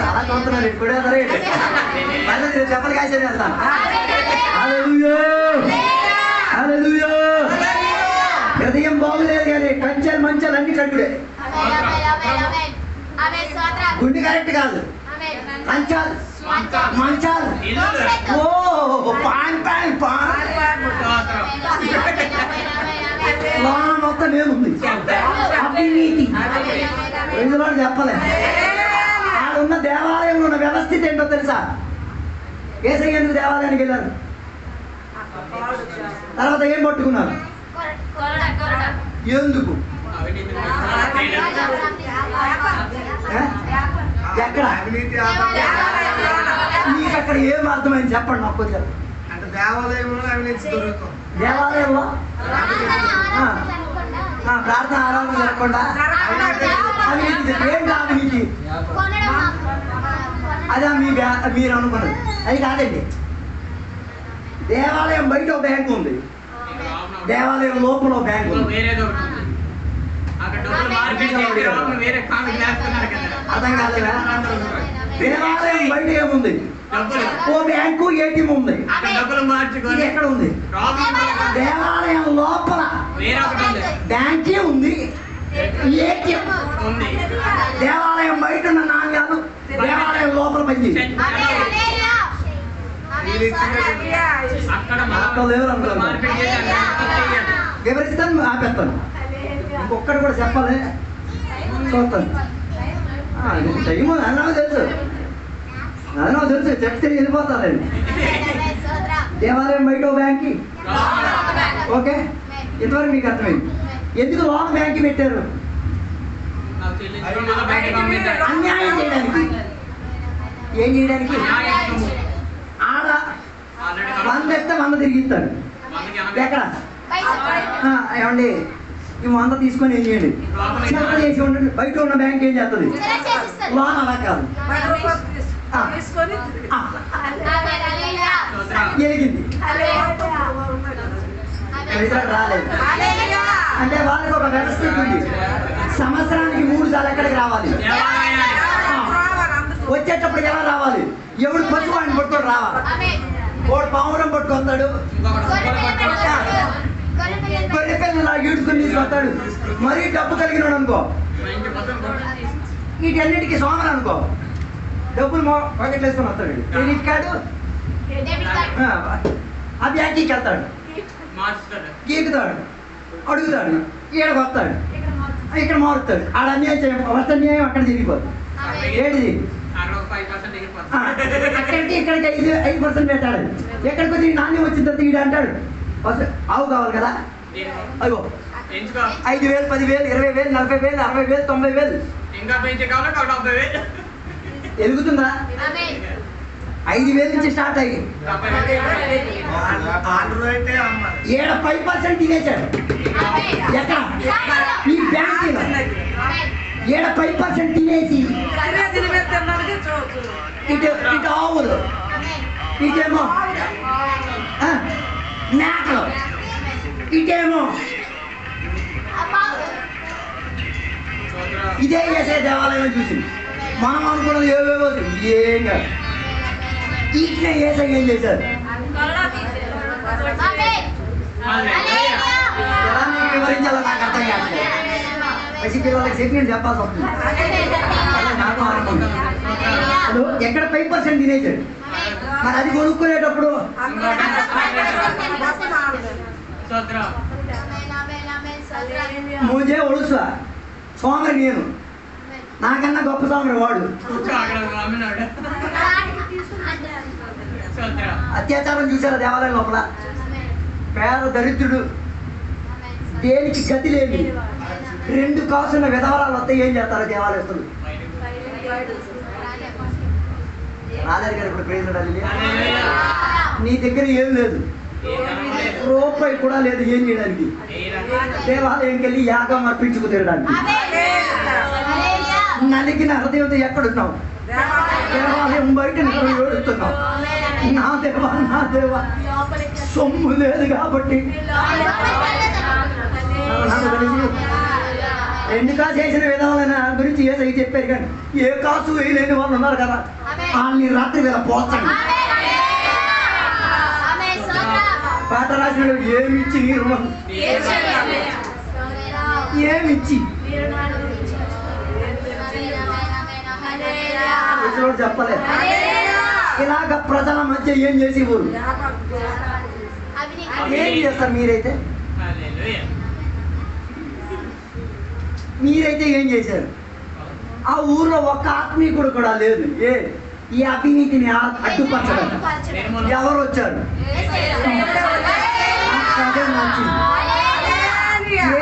Speaker 1: అలా చూస్తున్నారు ఇప్పుడే చెప్పలు కాసేది వెళ్తాను. హృదయం బాగులేదు కానీ కంచెలు మంచాలు అన్ని కట్టుడే. గుండె కరెక్ట్ కాదు. మంచాలు మంచాలు ఓ పాన్ పాన్ పాన్ మొత్తం ఏముంది అవినీతి. ఇందులో చెప్పలే ఆడున్న దేవాలయంలో ఉన్న వ్యవస్థితి ఏంటో తెలుసా? యేసయ్య ఎందుకు దేవాలయానికి వెళ్ళారు? తర్వాత ఏం పట్టుకున్నారు? ఎందుకు? ఎక్కడ మీకు అక్కడ ఏం అర్థమైంది చెప్పండి నాకు కొద్దిగా.
Speaker 5: అంటే దేవాలయంలో అవినీతి దొరుకుతుంది.
Speaker 1: దేవాలయంలో ప్రార్థన ఆరాధన జరగకుండా అవినీతి. ఏంటి అవినీతి? అదే మీరు అనుకున్నది అది కాదండి. దేవాలయం బయట ఒక బ్యాంక్ ఉంది, దేవాలయం లోపల బ్యాంక్ ఉంది. అర్థం కాలేదా? దేవాలయం బయట ఏముంది? ఓ బ్యాంకు ఏటీఎం ఉంది. ఇది ఎక్కడ ఉంది? దేవాలయం లోపల బ్యాంకే ఉంది, ఏటీఎం ఉంది. దేవాలయం బయట ఉన్న నాణ్యాలు దేవాలయం లోపల పనిచేసి వివరిస్తాను, ఆపేస్తాను. ఇంకొక్కటి కూడా చెప్పాలి, చూస్తాను. టైం అన్నా తెలుసు, అదనో తెలుసు, చెప్తే వెళ్ళిపోతానండి. దేవాలయం బయట బ్యాంకి ఓకే. ఇంతవరకు మీకు అర్థమైంది. ఎందుకు లోన బ్యాంకి పెట్టారు? అన్యాయం చేయడానికి. ఏం చేయడానికి? ఆడ 100 ఇస్తే 100 తిరిగిస్తాడు. ఎక్కడ ఏమండి ఈ 100 తీసుకొని ఏం చేయండి? చిన్న చేసి ఉండండి. బయట ఉన్న బ్యాంక్ ఏం చేస్తుంది? లోన్ అలా కాదు, ఎరిగింది రాలేదు. అంటే వాళ్ళకి ఒక వ్యవస్థ ఉంది. సంవత్సరానికి 3 సార్లు ఎక్కడికి రావాలి? వచ్చేటప్పుడు ఎలా రావాలి? ఎవడు పశువు ఆయన పట్టుకొని రావాలి. వాడు పావురం పట్టుకొస్తాడు, గొర్రె పిల్లలు ఈడ్చుకుని తీసుకొస్తాడు. మరీ డబ్బు కలిగినాడు అనుకో, వీటన్నిటికీ సోమరు అనుకో, డబ్బులు పాకెట్లు వేసుకొని వస్తాడు. క్రెడిట్ కార్డు ఆ బ్యాంకీకి వెళ్తాడు, గీకుతాడు, అడుగుతాడు, ఈడకు వస్తాడు, ఇక్కడ మారుతాడు. ఆడ అన్యాయం వస్తే అన్యాయం అక్కడ తిరిగిపోతుంది. ఏంటిది? అక్కడికి ఇక్కడికి 5% పెట్టాడు. ఎక్కడికి వచ్చి నాణ్యం వచ్చిన తర్వాత ఈడు అంటాడు ఆవు కావాలి కదా, అయ్యో 5,000, 10,000, 20,000, 40,000, 60,000, 90,000 ఎలుగుతుందా?
Speaker 6: 5,000 నుంచి స్టార్ట్ అయ్యి
Speaker 5: ఆండ్రాయిడే అమ్మాలి.
Speaker 6: 5% తినేశాడు. ఎక్కడ ఈ బ్యాంకులో 5% తినేసి ఇటు ఆవులు, ఇటేమో మేకలు, ఇటేమో ఇదే చేసే దేవాలయం చూసి మనం అనుకున్నది ఏవేవో ఏం కాదు. ఈయన ఏసై ఏం చేశారు? ఎలా మీకు వివరించాలో నాకు అర్థం కాదు. పసిపిల్లలకి చెప్పి నేను చెప్పాల్సి వస్తుంది. నాకు అనుకుంది ఎక్కడ 5% తినేశాడు. మరి అది కొనుక్కునేటప్పుడు మోజే ఒడుసా సోమరి నేను, నాకన్నా గొప్ప సోమరి వాడు. అత్యాచారం చూసారా దేవాలయం లోపల? పేద దరిద్రుడు, దేనికి గతి లేని 2 కాసున్న విధవరాలు వస్తే ఏం చేస్తారు దేవాలయస్తులు? రాలేదు కదా ఇప్పుడు ప్రేజ్ నీ దగ్గర ఏం లేదు, రూపాయి కూడా లేదు ఏం చేయడానికి. దేవాలయంకి వెళ్ళి యాగం అర్పించుకు తిరగడానికి. నలిగిన హృదయంతో ఎక్కడున్నావు? దేవాలయం బయట ఏడుస్తున్నావు. నా దేవా నా దేవా సొమ్ము లేదు కాబట్టి. రెండు కాసు వేసిన విధాలైన గురించి ఏసై చెప్పారు, కానీ ఏ కాసు వేయలేని వాళ్ళు ఉన్నారు కదా, వాళ్ళని రాత్రి వేళ పోస్తాను. పాట రాసిన ఏమిచ్చి నీ రుణం ఏమిచ్చి చెప్పలేదు. ఇలాగ ప్రజల మధ్య ఏం చేసి ఊరు ఏం చేస్తారు? మీరైతే ఏం చేశారు? ఆ ఊర్లో ఒక్క ఆత్మీయుడు కూడా లేదు. ఈ అవినీతిని అడ్డుపరచడం ఎవరు వచ్చారు?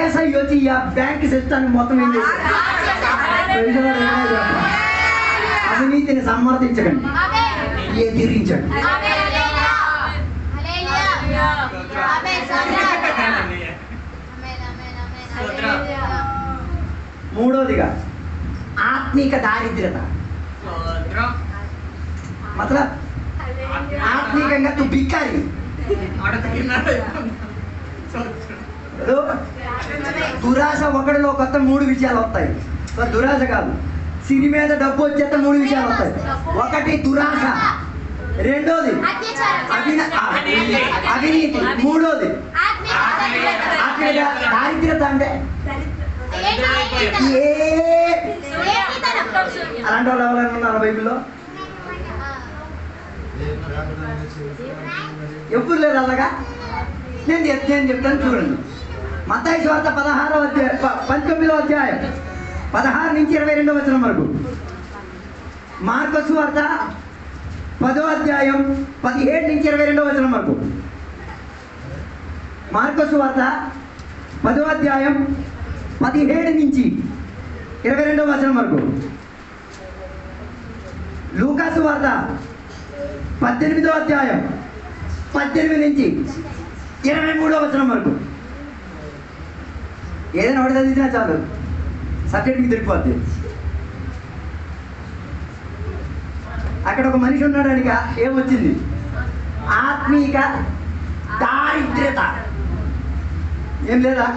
Speaker 6: ఏసై వచ్చి ఆ బ్యాంక్ సిస్టాన్ని మొత్తం ఏం చేశారు? అవినీతిని సమర్థించకండి, ఎదిరించండి. మూడోదిగా ఆత్మీక దారిద్ర్యత. మతలబ్ ఆత్మీకంగా తు భికారి. దురాశ ఒకటిలో కొత్త 3 విషయాలు వస్తాయి. దురాశ కాదు, సిరి మీద డబ్బు వచ్చేస్తే 3 విషయాలు వస్తాయి. ఒకటి దురాశ, రెండోది అవినీతి, మూడోది దారిద్ర్యత. అంటే అలాంటి వాళ్ళు ఎవరైనా ఉన్నారు బైబిల్లో? ఎప్పుడు లేదు అలాగా. నేను చెప్తాను చూడండి. మత్తయి సువార్త 16వ అధ్యాయం 19వ అధ్యాయం 16 నుంచి 22వ వచనం వరకు. మార్కు సువార్త 10వ అధ్యాయం 17 నుంచి 22వ వచనం వరకు. మార్కు సువార్త 10వ అధ్యాయం 17 నుంచి 22వ వచనం వరకు. లూకా సువార్త 18వ అధ్యాయం 18 నుంచి 23వ వచనం వరకు. ఏదైనా ఒకటి చదివినా చాలు, సబ్జెక్ట్కి తిరిగిపోద్ది. అక్కడ ఒక మనిషి ఉన్నాడు, అనిక ఏమొచ్చింది? ఆత్మీక దారిద్ర్యత. ఏం లేదా?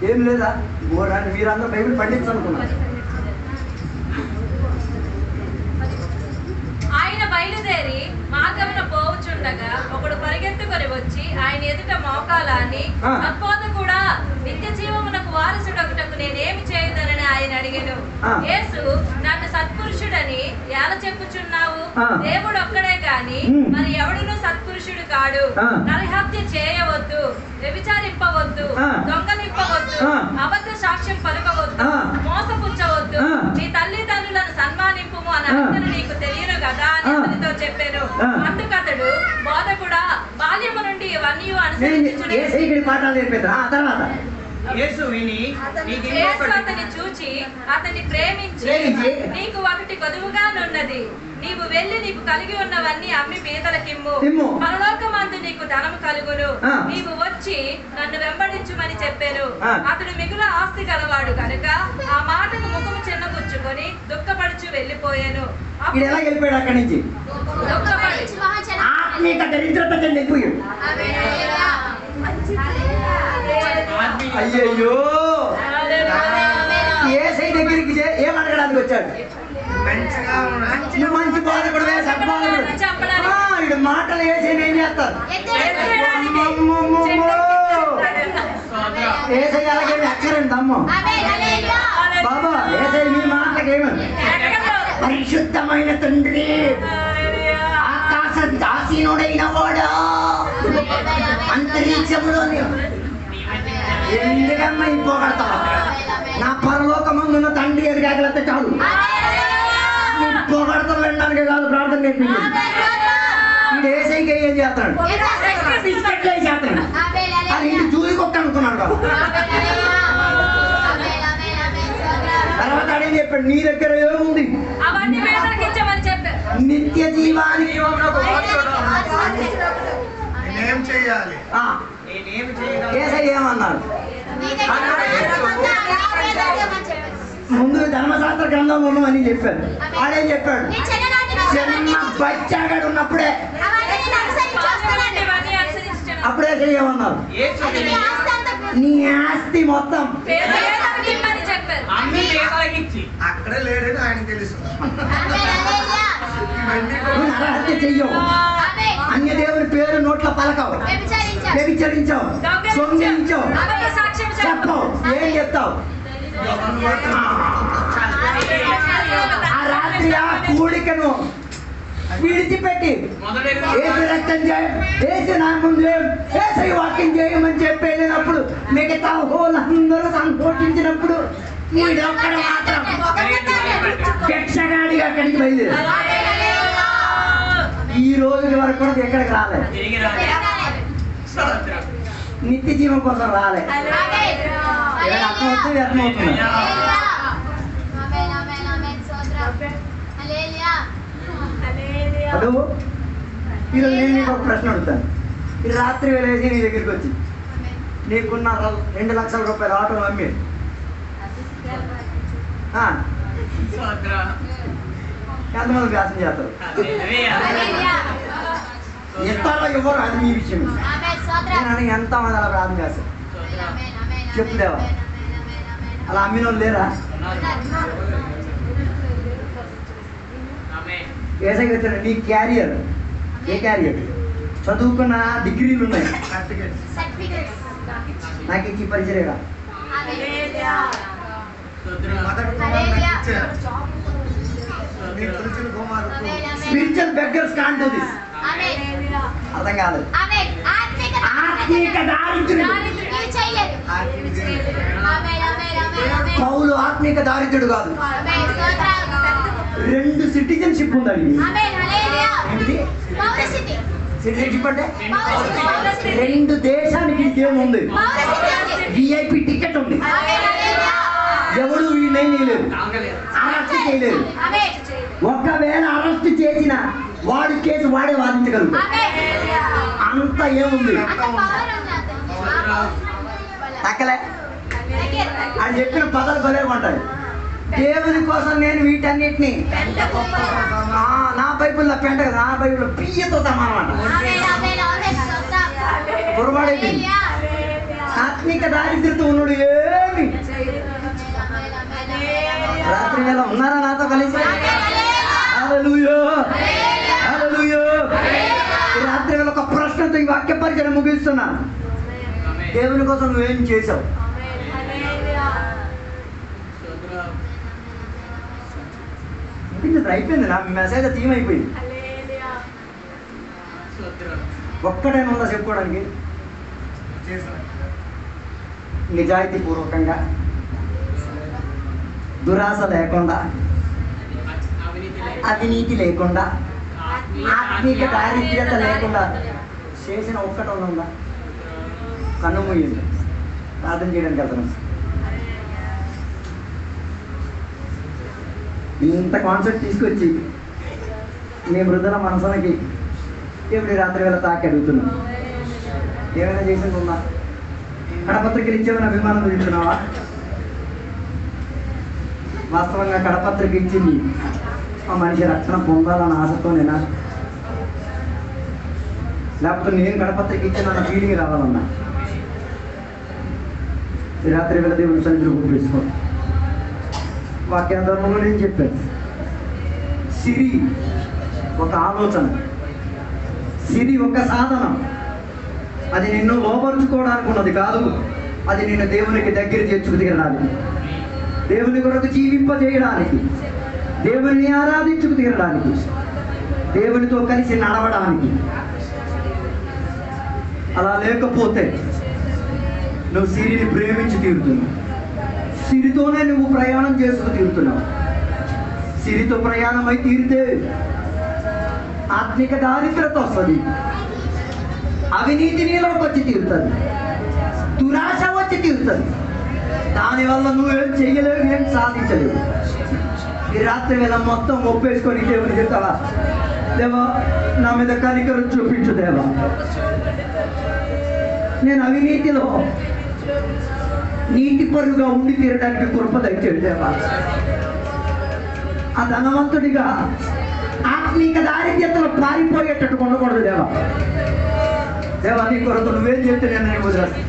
Speaker 6: ఏం లేదా? మీరందరూ బైబిల్ పండించాలనుకున్నారు.
Speaker 2: ఆయన బయలుదేరి మార్గమున పోవుచుండగా ఒకడు పరిగెత్తుకొని వచ్చి ఆయన ఎదుట మోకాలని, సద్బోధకుడా, నిత్య జీవమునకు వారసుడొకటకు నేనేమి చేయుదనని ఆయన అడిగెను. యేసు, నన్ను సత్పురుషుడని ఎలా చెప్పుచున్నావు? దేవుడు ఒక్కడే గాని మరి ఎవడును సత్పురుషుడు కాడు. నరహత్య చేయవద్దు, వ్యభిచారింపవద్దు, దొంగలింపవద్దు, అబద్ధ సాక్ష్యం పలుకవద్దు, మోసపుచ్చవద్దు, నీ తల్లిదండ్రులను సన్మానింపుము అని అందరూ నీకు తెలియను కదా అని అతనితో చెప్పాను. అందుకతడు, బోధకుడా, బాల్యము నుండి ఇవన్నీ అనుసరించుచునే.
Speaker 6: తర్వాత
Speaker 4: యేసు విని నీకు
Speaker 2: యేసు
Speaker 4: ఇంకొకటి
Speaker 2: అతన్ని చూచి అతన్ని ప్రేమించి
Speaker 6: ప్రేమించి,
Speaker 2: నీకు ఒకటి కొదువుగానున్నది, నీవు వెళ్ళి నీకు కలిగి ఉన్నవన్నీ అమ్మి పేదలకిమ్ము,
Speaker 6: ఇమ్ము.
Speaker 2: పరలోకమందు నీకు ధనము కలుగును,
Speaker 6: ఆ.
Speaker 2: నీవు వచ్చి నన్ను వెంబడించుమని చెప్పాను.
Speaker 6: ఆ.
Speaker 2: అతడు మిగుల ఆస్తి గలవాడు కనుక ఆ మాటకు ముఖము చిన్నగుచ్చుకొని దుఃఖపడుచు వెళ్ళిపోయాను.
Speaker 6: ఇది ఎలా వెళ్ళిపోయాడు అక్కడి నుంచి?
Speaker 2: దుఃఖపడి
Speaker 6: ఆత్మీక దరిద్రత వెళ్ళిపోయాడు. అయ్యయ్యో, ఏసై దగ్గరికి ఏమడగడానికి వచ్చాడు?
Speaker 5: మంచిగా ఉన్నాడు.
Speaker 6: నువ్వు మంచి బోధకుడువే, సద్బోధకుడు. వీడు మాటలు వేసి ఏం చేస్తారు? ఏసై అలాగేమి అక్కరండి అమ్మ బాబా. ఏసై మీ మాటలకేమి? పరిశుద్ధమైన తండ్రి, ఆకాశ దాసీనుడైన వాడా, అంతరిక్షంలోని ఎందుకమ్మా ఇప్పగడతావా? నా పరలోకమందున్న తండ్రి ఎదుగాగలిగితే చాలు. పొగడతలు వినడానికి కాదు, ప్రార్థన నేర్పించింది. వీడు ఏసైకి ఏం చేస్తాడు? బిస్కెట్లు వేసి చేస్తాడు. అది ఇంటి జూలి కుక్క అనుకున్నాడు కదా. తర్వాత అడే చెప్పాడు, నీ దగ్గర ఏముంది?
Speaker 2: అవన్నీ పేదలకు ఇచ్చామని చెప్పారు.
Speaker 6: నిత్య జీవానికి.
Speaker 5: నేనేం చెయ్యాలి?
Speaker 4: నేనేమి చేయగలను?
Speaker 6: ఏసై ఏమన్నారు? ముందు ధర్మశాస్త్ర గ్రంథం ఉన్నవని చెప్పాడు. ఆడేం చెప్పాడు? చిన్న బచ్చాగాడు ఉన్నప్పుడే
Speaker 2: ఇవన్నీ అనుసరించాను.
Speaker 6: అప్పుడే చేయమన్నారు.
Speaker 4: యేసు విని
Speaker 6: నీ ఆస్తి మొత్తం
Speaker 2: పేదలకు ఇమ్మని చెప్పారు.
Speaker 4: అమ్మి పేదలకిచ్చి
Speaker 5: అక్కడే లేడని ఆయన తెలుసు. ఇవన్నీ
Speaker 6: నువ్వు నరహత్య చెయ్యవు, అన్య దేవుని పేరు నోట్ల పలకవు, వ్యభిచరించావు, దొంగిలించావు,
Speaker 2: అబద్ధ సాక్ష్యం
Speaker 6: చెప్పవు. ఏం చెప్తావు? ఆ రాత్రి ఆ కూడికను విడిచిపెట్టి ఏసు రక్తం చేయ, ఏసు నామం చేయ, ఏసై వాక్యం చేయమని చెప్పి వెళ్ళినప్పుడు మిగతా హోలందరూ సంతోషించినప్పుడు వీడొక్కడ మాత్రం భిక్షగాడిగా అక్కడికి బయలుదేరు. ఈ రోజు వరకు కూడా ఎక్కడికి రాలేదు.
Speaker 4: తిరిగి రాలేదు. స్తోత్రం.
Speaker 6: నిత్య జీవం కోసం రాలేదు. అర్థమవుతుంది, అర్థమవుతుంది. అడు ఈరోజు నేను నీకు ఒక ప్రశ్న అడుగుతాను. ఈ రాత్రి వేలేసి నీ దగ్గరికి వచ్చి నీకున్న 2 లక్షల రూపాయలు ఆటో అమ్మి
Speaker 4: స్తోత్రం.
Speaker 6: ఎంతమంది వ్యాసం చేస్తారు?
Speaker 4: హల్లెలూయా.
Speaker 6: ఇస్తారో ఎవరు అది మీ విషయం. నేను ఎంతమంది అలా ప్రార్థన చేస్తారు? చెప్పు దేవా. అలా అమ్మిన వాళ్ళు లేరా?
Speaker 4: ఆమేన్.
Speaker 6: ఏసైకి వచ్చారు. నీ క్యారియర్ ఏ క్యారియర్? చదువుకున్న డిగ్రీలు ఉన్నాయి, నాకు ఇచ్చి పరిచయగా
Speaker 4: స్తోత్రం.
Speaker 5: మొదటి కుమారుడు నాకు ఇచ్చారు. నీకు తెలిసిన కుమారుడు
Speaker 6: spiritual beggars can't do this. అర్థం కాదు. ఆత్మీక దారిద్ర్యుడు. పౌలు ఆత్మీక దారిద్ర్యుడు కాదు. 2 సిటిజన్షిప్ ఉంది. అది ఏంటిది? సిటిజన్షిప్ అంటే 2 దేశానికి దేవుడు ఉంది. విఐపి టికెట్ ఉంది. ఎవడు వీళ్ళేం చేయలేరు, అరెస్ట్ చేయలేరు. ఒకవేళ అరెస్ట్ చేసిన వాడి కేసు వాడే వాదించగలరు. అంత ఏముంది తక్కలే. అని చెప్పిన పదాలు కొలేమంటాడు. దేవుని కోసం నేను వీటన్నిటిని నా బైబుల్లో పెంట కదా, నా బైబుల్లో పియ్యతో సమానం అంట. పొరపాడైంది. ఆత్మిక దారిద్ర్యత ఉన్నాడు ఏమి. రాత్రి వేళ ఉన్నారా నాతో కలిసి? హల్లెలూయా, హల్లెలూయా. రాత్రి వేళ ఒక ప్రశ్నతో ఈ వాక్య పరిచయం ముగిస్తున్నా. దేవుని కోసం నువ్వేం చేసావు? అయిపోయింది. నా మెసేజ్ థీమ్ అయిపోయింది. ఒక్కడైనా ఉందా చెప్పుకోవడానికి? నిజాయితీ పూర్వకంగా, దురాశ లేకుండా, అవినీతి లేకుండా, ఆత్మీక దారిద్ర్యత లేకుండా చేసిన ఒక్కటం ఉందా? కన్ను మూయండి. ప్రార్థన చేయడానికి వెళ్తాను. ఇంత కాన్సెప్ట్ తీసుకొచ్చి మీ మృదుల మనసులకి ఎప్పుడు రాత్రి వేళ తాకి అడుగుతున్నాం. ఏమైనా చేసింది ఉందా? కడపత్రికలు ఇచ్చేమైనా అభిమానం చూస్తున్నావా? వాస్తవంగా కడపత్రిక ఇచ్చింది ఆ మనిషి రక్షణ పొందాలన్న ఆశతోనేనా? లేకపోతే నేను కడపత్రిక ఇచ్చానన్న ఫీలింగ్ రావాలన్నా? ఈ రాత్రి వేళ దేవుని సన్నిధిలో గుర్తించుకో. వాక్యాంధ్రంలో నేను చెప్పాను, సిరి ఒక ఆలోచన, సిరి ఒక సాధనం. అది నిన్ను లోపరుచుకోవడానికి ఉన్నది కాదు, అది నిన్ను దేవునికి దగ్గర చేర్చుకు తీరడానికి, దేవుని కొరకు జీవింపజేయడానికి, దేవుని ఆరాధించుకు తీరడానికి, దేవునితో కలిసి నడవడానికి. అలా లేకపోతే నువ్వు సిరిని ప్రేమించి తీరుతున్నావు. సిరితోనే నువ్వు ప్రయాణం చేసుకు తీరుతున్నావు. సిరితో ప్రయాణం అయి తీరితే ఆత్మిక దారిద్రత వస్తుంది, అవినీతి నీలోకి వచ్చి తీరుతుంది, దురాశ వచ్చి తీరుతుంది. దానివల్ల నువ్వేం చెయ్యలేవు, ఏం సాధించలేవు. ఈ రాత్రి వేళ మొత్తం ఒప్పేసుకొని దేవుని చెప్తావా, దేవా నా మీద కనికరం చూపించు దేవా, నేను అవినీతిలో నీటి పరుగా ఉండి తీరడానికి కృప దయచేయండి దేవా. ఆ ధనవంతుడిగా ఆత్మీక దారిద్ర్యతలో పారిపోయేటట్టు ఉండకూడదు దేవా. దేవా నీ కొరకు నువ్వేం చెప్తే నేను నీకు వదిలేస్తాను.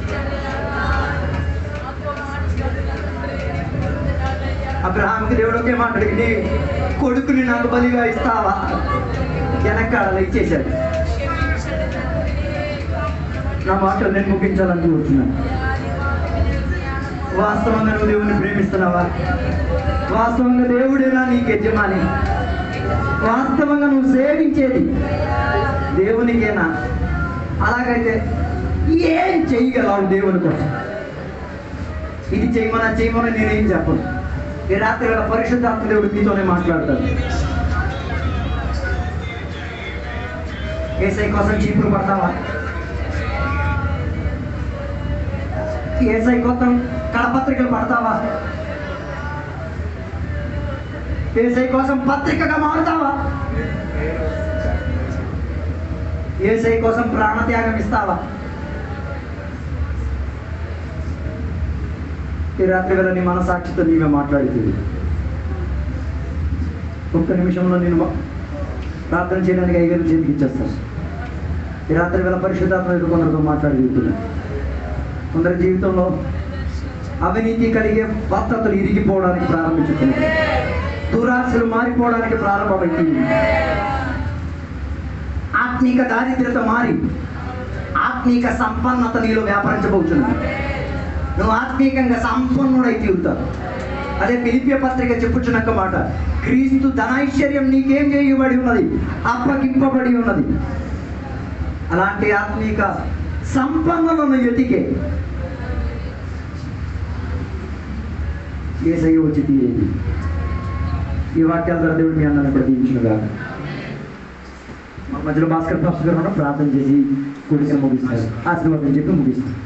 Speaker 6: అబ్రహాంకి దేవుడు ఒకే మాట అడిగి, నీ కొడుకుని నాకు బలిగా ఇస్తావా? వెనకాడలు ఇచ్చేశాడు. నా మాటలు నేను ముగించాలని కోరుతున్నాను. వాస్తవంగా నువ్వు దేవుని ప్రేమిస్తున్నావా? వాస్తవంగా దేవుడేనా నీకు యజమాని? వాస్తవంగా నువ్వు సేవించేది దేవునికేనా? అలాగైతే ఏం చేయగలవు దేవుని కోసం? ఇది చేయమని నేనేం చెప్పను. ఈ రాత్రి వేళ పరిశుద్ధాత్మ దేవుడు మీతోనే మాట్లాడతాడు. ఏసై కోసం చీపురు పడతావా? ఏసై కోసం కడపత్రికలు పడతావా? ఏసై కోసం పత్రికగా మారుతావా? ఏసై కోసం ప్రాణత్యాగం ఇస్తావా? ఈ రాత్రి వేళ నీ మనసాక్షితో నీవే మాట్లాడుతుంది. ఒక్క నిమిషంలో నేను ప్రార్థన చేయడానికి ఐదు చేతికి ఇచ్చేస్తాను. ఈ రాత్రి వేళ పరిశుద్ధాత్మ కొందరితో మాట్లాడుతున్నాను. కొందరి జీవితంలో అవినీతి కలిగే భద్రతలు ఇరిగిపోవడానికి ప్రారంభించుతున్నాయి, దురాశలు మారిపోవడానికి ప్రారంభమైంది, ఆత్మీక దారిద్ర్యత మారి ఆత్మీక సంపన్నత నీలో వ్యాపరించబోతున్నావు. నువ్వు ఆత్మీకంగా సంపన్నుడై తీరుతావు. అదే ఫిలిప్పీ పత్రిక చెప్పుచున్నక్క మాట, క్రీస్తు ధనైశ్వర్యం నీకేం చేయబడి ఉన్నది? అప్పగింపబడి ఉన్నది. అలాంటి ఆత్మీక సంపన్నులను ఎతికే యేసయ్య వచ్చి తీరేది. ఈ వాక్యాల ద్వారా దేవుడు మీ అందరిని కూడా దీవించునుగా. మధ్యలో భాస్కర్ పాస్టర్ గారు ప్రార్థన చేసి కూడిక ముగిస్తారు, ఆశీర్వాదం చెప్పి ముగిస్తారు.